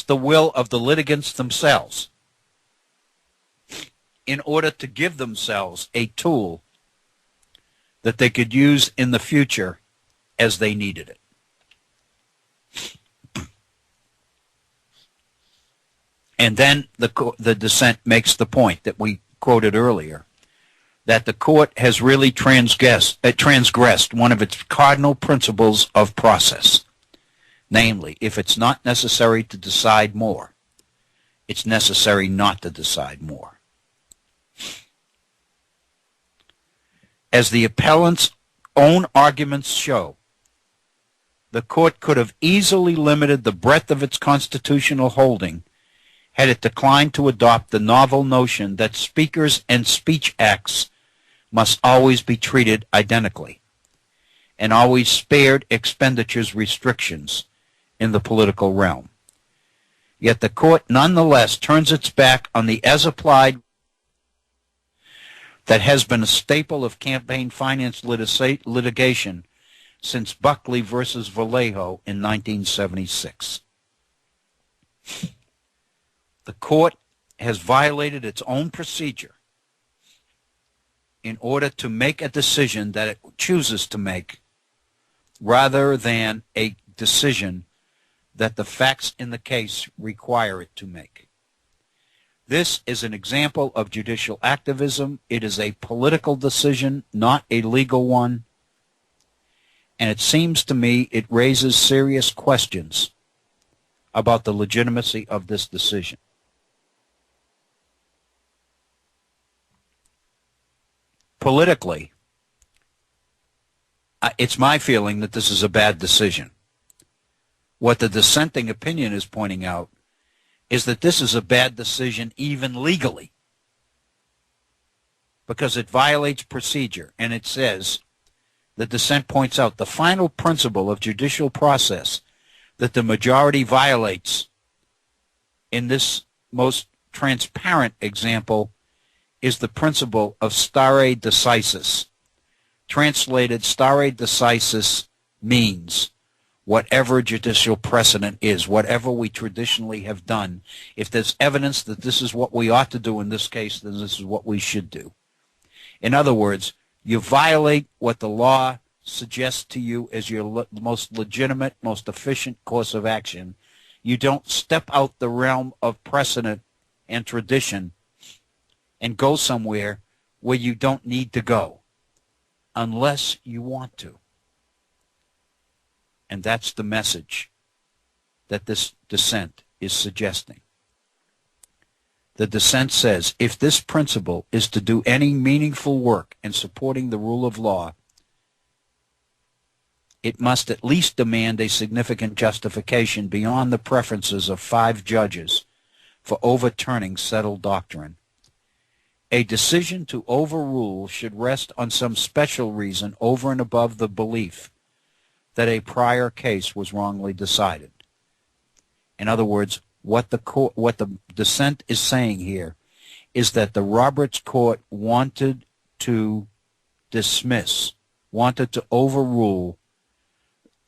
the will of the litigants themselves, in order to give themselves a tool that they could use in the future as they needed it. And then the dissent makes the point that we quoted earlier, that the court has really transgressed one of its cardinal principles of process. Namely, if it's not necessary to decide more, it's necessary not to decide more. As the appellant's own arguments show, the court could have easily limited the breadth of its constitutional holding had it declined to adopt the novel notion that speakers and speech acts must always be treated identically and always spared expenditures restrictions in the political realm. Yet the court nonetheless turns its back on the as-applied that has been a staple of campaign finance litigation since Buckley versus Vallejo in 1976. The court has violated its own procedure in order to make a decision that it chooses to make rather than a decision that the facts in the case require it to make. This is an example of judicial activism. It is a political decision, not a legal one. And it seems to me it raises serious questions about the legitimacy of this decision. Politically, it's my feeling that this is a bad decision. What the dissenting opinion is pointing out is that this is a bad decision even legally, because it violates procedure. And it says, the dissent points out, the final principle of judicial process that the majority violates in this most transparent example is the principle of stare decisis. Translated, stare decisis means whatever judicial precedent is, whatever we traditionally have done. If there's evidence that this is what we ought to do in this case, then this is what we should do. In other words, you violate what the law suggests to you as your most legitimate, most efficient course of action. You don't step out the realm of precedent and tradition and go somewhere where you don't need to go unless you want to. And that's the message that this dissent is suggesting. The dissent says, if this principle is to do any meaningful work in supporting the rule of law, it must at least demand a significant justification beyond the preferences of 5 judges for overturning settled doctrine. A decision to overrule should rest on some special reason over and above the belief that a prior case was wrongly decided. In other words, what the dissent is saying here is that the Roberts Court wanted to dismiss, wanted to overrule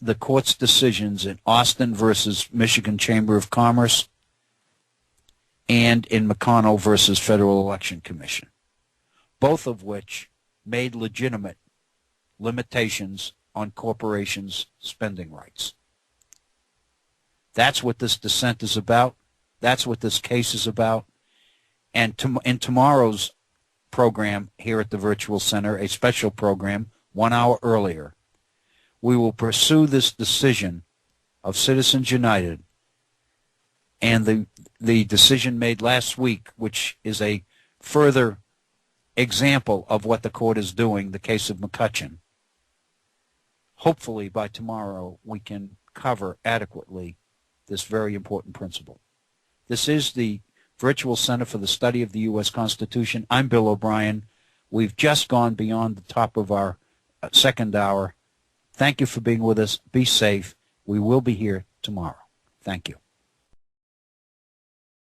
the court's decisions in Austin versus Michigan Chamber of Commerce and in McConnell versus Federal Election Commission, both of which made legitimate limitations on corporations' spending rights. That's what this dissent is about. That's what this case is about. And in tomorrow's program here at the Virtual Center, a special program, 1 hour earlier, we will pursue this decision of Citizens United and the decision made last week, which is a further example of what the court is doing, the case of McCutcheon. Hopefully by tomorrow we can cover adequately this very important principle. This is the Virtual Center for the Study of the U.S. Constitution. I'm Bill O'Brien. We've just gone beyond the top of our second hour. Thank you for being with us. Be safe. We will be here tomorrow. Thank you.